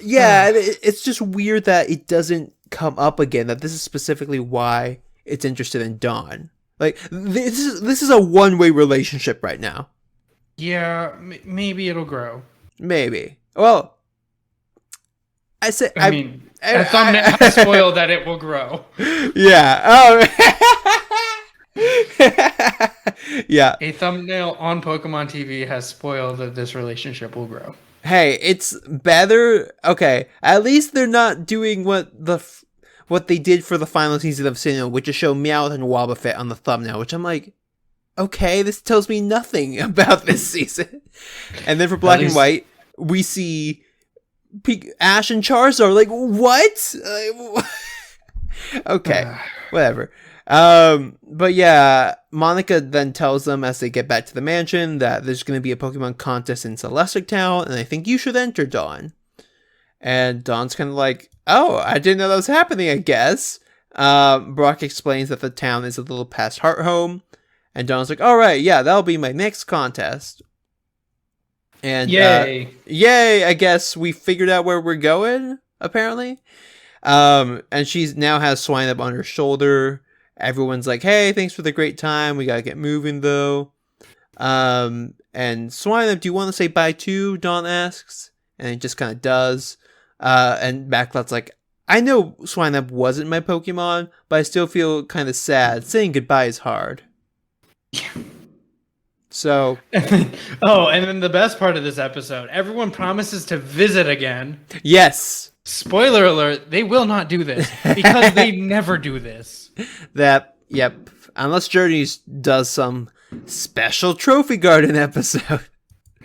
yeah, it's just weird that it doesn't come up again. That this is specifically why it's interested in Dawn. Like this is a one-way relationship right now. Yeah, maybe it'll grow. Maybe. Well, I mean, the thumbnail has spoiled that it will grow. Yeah. Oh. Yeah. A thumbnail on Pokemon TV has spoiled that this relationship will grow. Hey, it's better. Okay, at least they're not doing what they did for the final season of Sinnoh, which is show Meowth and Wobbuffet on the thumbnail, which I'm like, okay, this tells me nothing about this season. And then for Black and White, we see Ash and Charizard. Like, what? Okay, whatever. But yeah, Monica then tells them as they get back to the mansion that there's going to be a Pokemon contest in Celestic Town, and I think you should enter, Dawn. And Dawn's kind of like, oh, I didn't know that was happening, I guess. Brock explains that the town is a little past Hearthome, and Dawn's like, all right, yeah, that'll be my next contest. And yay, I guess we figured out where we're going, apparently. And she now has Swinub on her shoulder. Everyone's like, hey, thanks for the great time. We gotta get moving, though. And Swinub, do you want to say bye too? Dawn asks. And it just kind of does. And Backlot's like, I know Swinub wasn't my Pokemon, but I still feel kind of sad. Saying goodbye is hard. So. Oh, and then the best part of this episode, everyone promises to visit again. Yes. Spoiler alert, they will not do this because they never do this. Yep. Unless Journeys does some special Trophy Garden episode.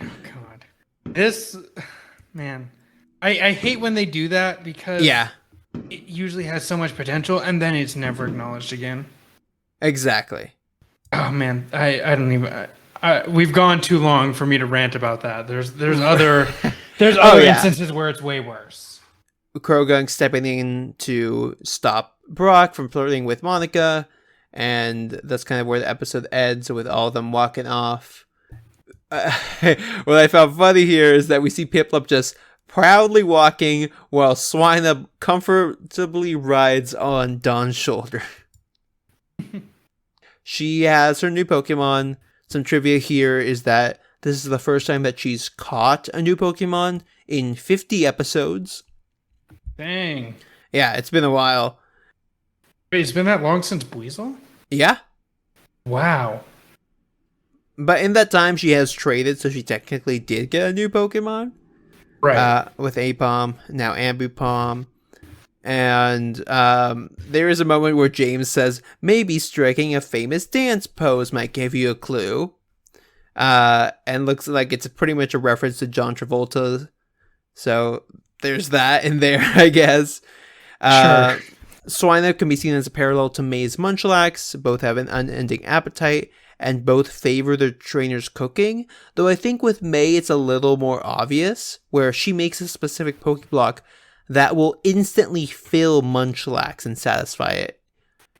Oh, God. This, man, I hate when they do that because it usually has so much potential and then it's never acknowledged again. Exactly. Oh, man, I don't even... we've gone too long for me to rant about that. There's other instances where it's way worse. Krogan stepping in to stop Brock from flirting with Monica, and that's kind of where the episode ends with all of them walking off. What I found funny here is that we see Piplup just proudly walking while Swinub comfortably rides on Dawn's shoulder. She has her new Pokemon. Some trivia here is that this is the first time that she's caught a new Pokemon in 50 episodes. Dang. Yeah, it's been a while. Wait, it's been that long since Buizel? Yeah. Wow. But in that time, she has traded, so she technically did get a new Pokemon. Right. With Apom, now Ambipom. And there is a moment where James says, maybe striking a famous dance pose might give you a clue. And looks like it's pretty much a reference to John Travolta. So there's that in there, I guess. Sure. Swinub can be seen as a parallel to May's Munchlax. Both have an unending appetite, and both favor their trainer's cooking. Though I think with May, it's a little more obvious, where she makes a specific Pokeblock that will instantly fill Munchlax and satisfy it.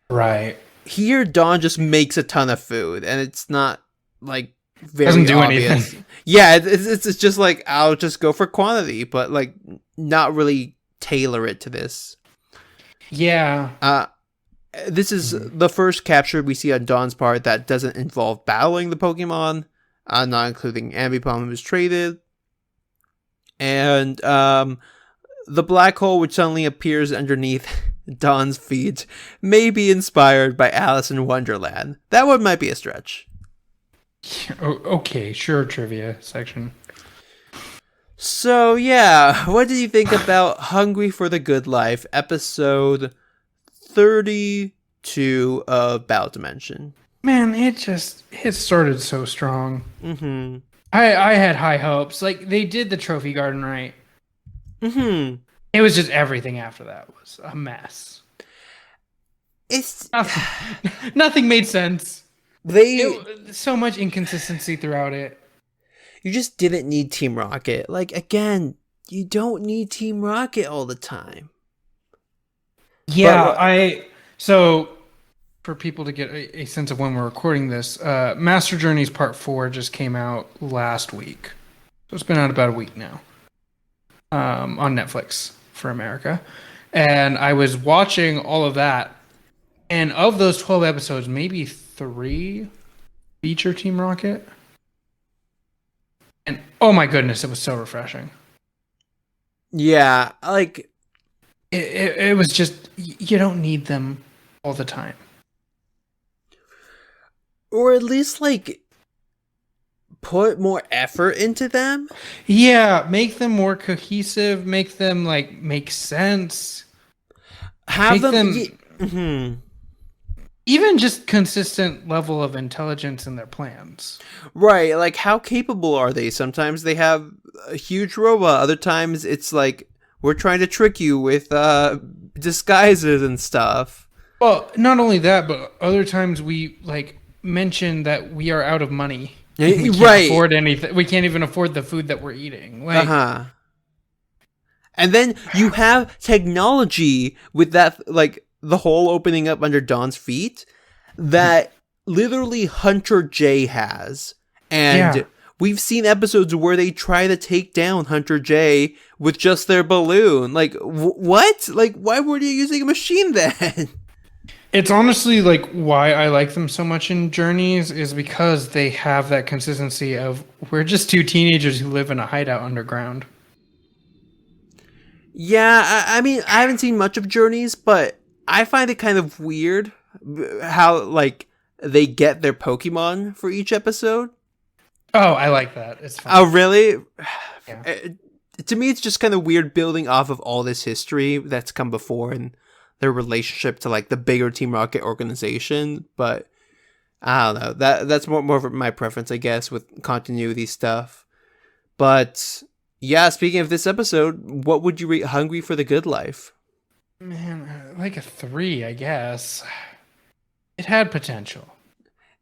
Right. Here, Dawn just makes a ton of food, and it's not, like, very doesn't do obvious. anything. Yeah, it's just like, I'll just go for quantity, but like not really tailor it to this. Yeah. This is the first capture we see on Dawn's part that doesn't involve battling the Pokemon, not including Ambipom, who was traded. And the black hole which suddenly appears underneath Dawn's feet may be inspired by Alice in Wonderland. That one might be a stretch. Okay, sure, trivia section. So yeah, what did you think about Hungry for the Good Life, episode 32 of Battle Dimension? Man, it started so strong. Mm-hmm. I had high hopes. Like, they did the trophy garden right. Mm-hmm. It was just everything after that was a mess. It's nothing made sense. So much inconsistency throughout it. You just didn't need Team Rocket. Like, again, you don't need Team Rocket all the time. Yeah, so for people to get a sense of when we're recording this, Master Journeys Part 4 just came out last week. So it's been out about a week now. On Netflix for America. And I was watching all of that. And of those 12 episodes, maybe 3 feature Team Rocket. And oh my goodness, it was so refreshing. Yeah, like it was just, you don't need them all the time. Or at least like put more effort into them. Yeah, make them more cohesive, make them like make sense. Have them even just consistent level of intelligence in their plans. Right, like how capable are they? Sometimes they have a huge robot, other times it's like we're trying to trick you with disguises and stuff. Well, not only that, but other times we like mention that we are out of money. We can't afford anything. We can't even afford the food that we're eating. Like, and then you have technology with that, like the hole opening up under Dawn's feet that literally Hunter J has. And we've seen episodes where they try to take down Hunter J with just their balloon. Like, what? Like, why were you using a machine then? It's honestly like why I like them so much in Journeys is because they have that consistency of we're just 2 teenagers who live in a hideout underground. Yeah, I mean, I haven't seen much of Journeys, but I find it kind of weird how, like, they get their Pokemon for each episode. Oh, I like that. It's fun. Oh, really? Yeah. To me, it's just kind of weird building off of all this history that's come before and their relationship to like the bigger Team Rocket organization, but I don't know. That's more of my preference, I guess, with continuity stuff. But yeah, speaking of this episode, what would you rate Hungry for the Good Life? Man, like a 3, I guess. It had potential.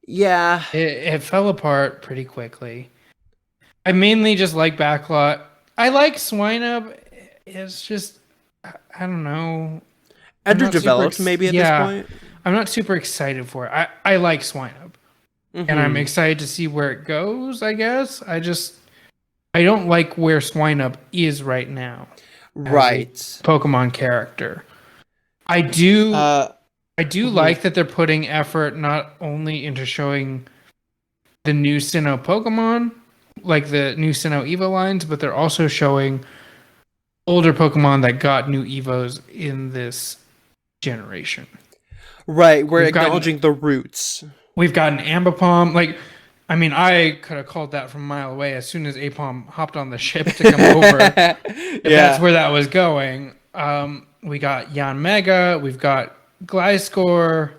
Yeah, it fell apart pretty quickly. I mainly just like Backlot. I like Swinub. It's just, I don't know. Underdeveloped maybe at this point. I'm not super excited for it. I like Swinub. And I'm excited to see where it goes, I guess. I don't like where Swinub is right now. Right. Pokemon character. I do like that they're putting effort not only into showing the new Sinnoh Pokemon, like the new Sinnoh Evo lines, but they're also showing older Pokemon that got new Evos in this generation. Right, we're acknowledging the roots. We've got an Ambipom. Like, I mean, I could have called that from a mile away as soon as Apom hopped on the ship to come over. If that's where that was going. We got Yanmega. We've got Gliscor.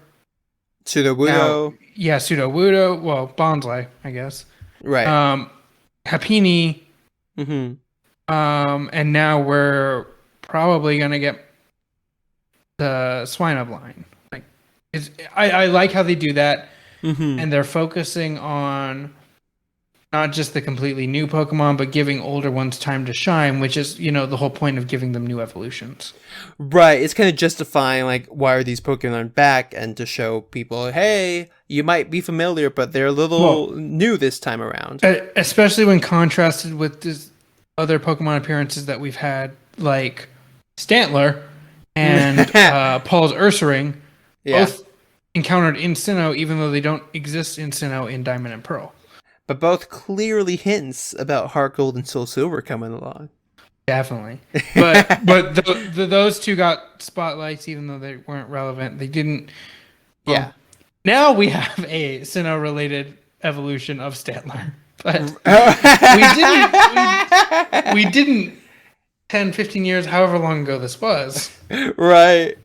Sudowoodo. Sudowoodo. Well, Bonsai, I guess. Right. Happiny. And now we're probably going to get the Swinub line. Like, I like how they do that. And they're focusing on not just the completely new Pokemon, but giving older ones time to shine, which is, the whole point of giving them new evolutions. Right. It's kind of justifying, like, why are these Pokemon back, and to show people, hey, you might be familiar, but they're a little new this time around. Especially when contrasted with this other Pokemon appearances that we've had, like Stantler and Paul's Ursaring, both encountered in Sinnoh, even though they don't exist in Sinnoh in Diamond and Pearl. But both clearly hints about Heart Gold and Soul Silver coming along. Definitely. But those two got spotlights, even though they weren't relevant. They didn't. Yeah. Now we have a Sinnoh-related evolution of Stantler. But we didn't 10, 15 years, however long ago this was. Right.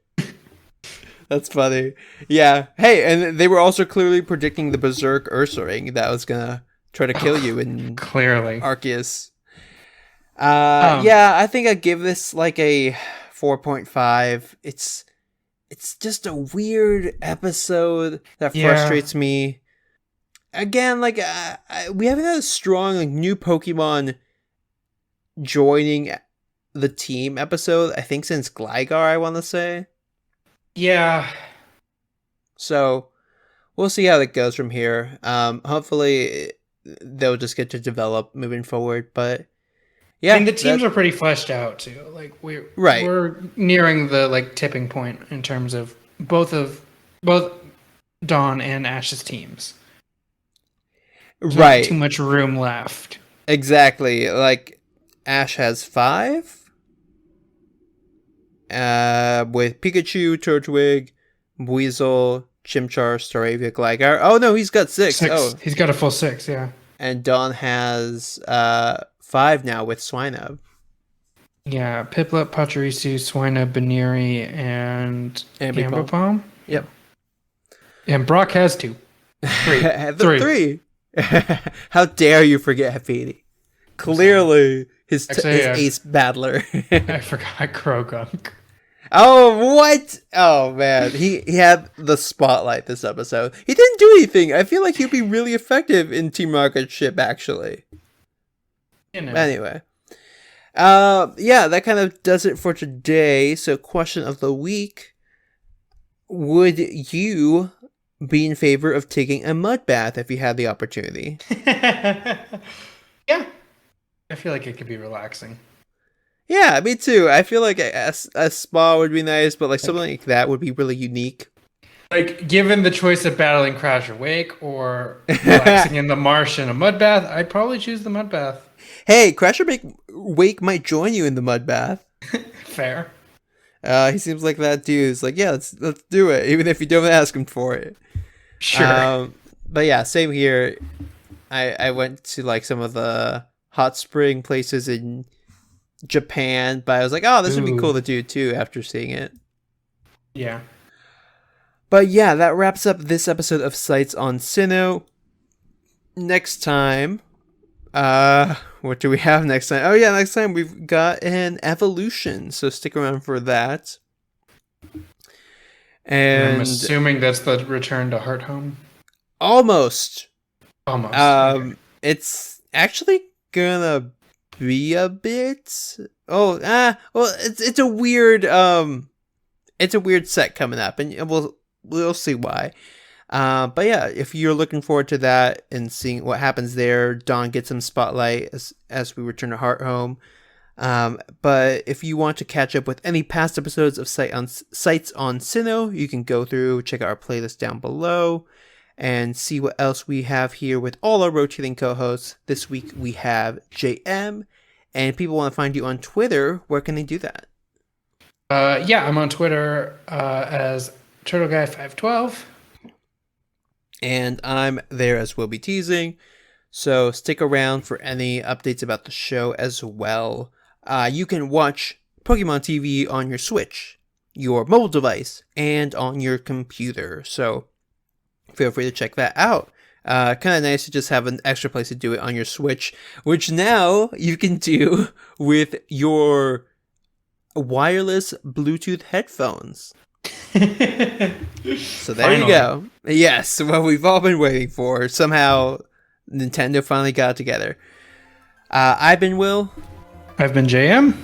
That's funny. Yeah. Hey, and they were also clearly predicting the Berserk Ursaring that was gonna try to kill you in clearly Arceus. Yeah, I think I'd give this like a 4.5. It's just a weird episode that frustrates me. Again, like we haven't had a strong like new Pokemon joining the team episode, I think, since Gligar, I want to say. Yeah. So we'll see how that goes from here. Hopefully they'll just get to develop moving forward. But yeah, I mean, the teams are pretty fleshed out too. Like we're nearing the like tipping point in terms of both Dawn and Ash's teams. There's not too much room left. Exactly. Like Ash has 5. With Pikachu, Turtwig, Weasel, Chimchar, Staravia, Gligar. Oh no, he's got 6. Oh, he's got a full 6, yeah. And Dawn has 5 now with Swinub. Yeah, Piplup, Pachirisu, Swinub, Baneri, and Gamblepalm. Yep. And Brock has 2. 3. How dare you forget Hafidi? Clearly his ace battler. I forgot Krogunk. Oh, what? Oh, man. He had the spotlight this episode. He didn't do anything. I feel like he'd be really effective in Team Rocket Ship, actually. Anyway. Yeah, that kind of does it for today. So, question of the week. Would you be in favor of taking a mud bath if you had the opportunity? Yeah. I feel like it could be relaxing. Yeah, me too. I feel like a spa would be nice, but like something like that would be really unique. Like, given the choice of battling Crash or Wake or relaxing in the marsh in a mud bath, I'd probably choose the mud bath. Hey, Crash or Wake might join you in the mud bath. Fair. He seems like that dude. He's like, yeah, let's do it, even if you don't ask him for it. Sure. But yeah, same here. I went to like some of the hot spring places in Japan, but I was like, oh, this would be cool to do too after seeing it. Yeah. But yeah, that wraps up this episode of Sights on Sinnoh. Next time, what do we have next time? Oh yeah, next time we've got an evolution, so stick around for that. And I'm assuming that's the return to Heart Home. Almost. Okay. It's actually gonna be a bit. Well, it's a weird set coming up, and we'll see why. But yeah, if you're looking forward to that and seeing what happens there, Dawn gets some spotlight as we return to Heart Home. But if you want to catch up with any past episodes of Sights on Sinnoh, you can go through, check out our playlist down below, and see what else we have here with all our rotating co-hosts. This week we have JM, and if people want to find you on Twitter, where can they do that? Yeah, I'm on Twitter as TurtleGuy512. And I'm there as Will Be Teasing, so stick around for any updates about the show as well. You can watch Pokemon TV on your Switch, your mobile device, and on your computer, so feel free to check that out. Kind of nice to just have an extra place to do it on your Switch, which now you can do with your wireless Bluetooth headphones. So there you go. Yes, what we've all been waiting for. Somehow Nintendo finally got it together. I've been Will. I've been JM.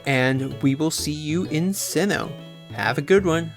And we will see you in Sinnoh. Have a good one.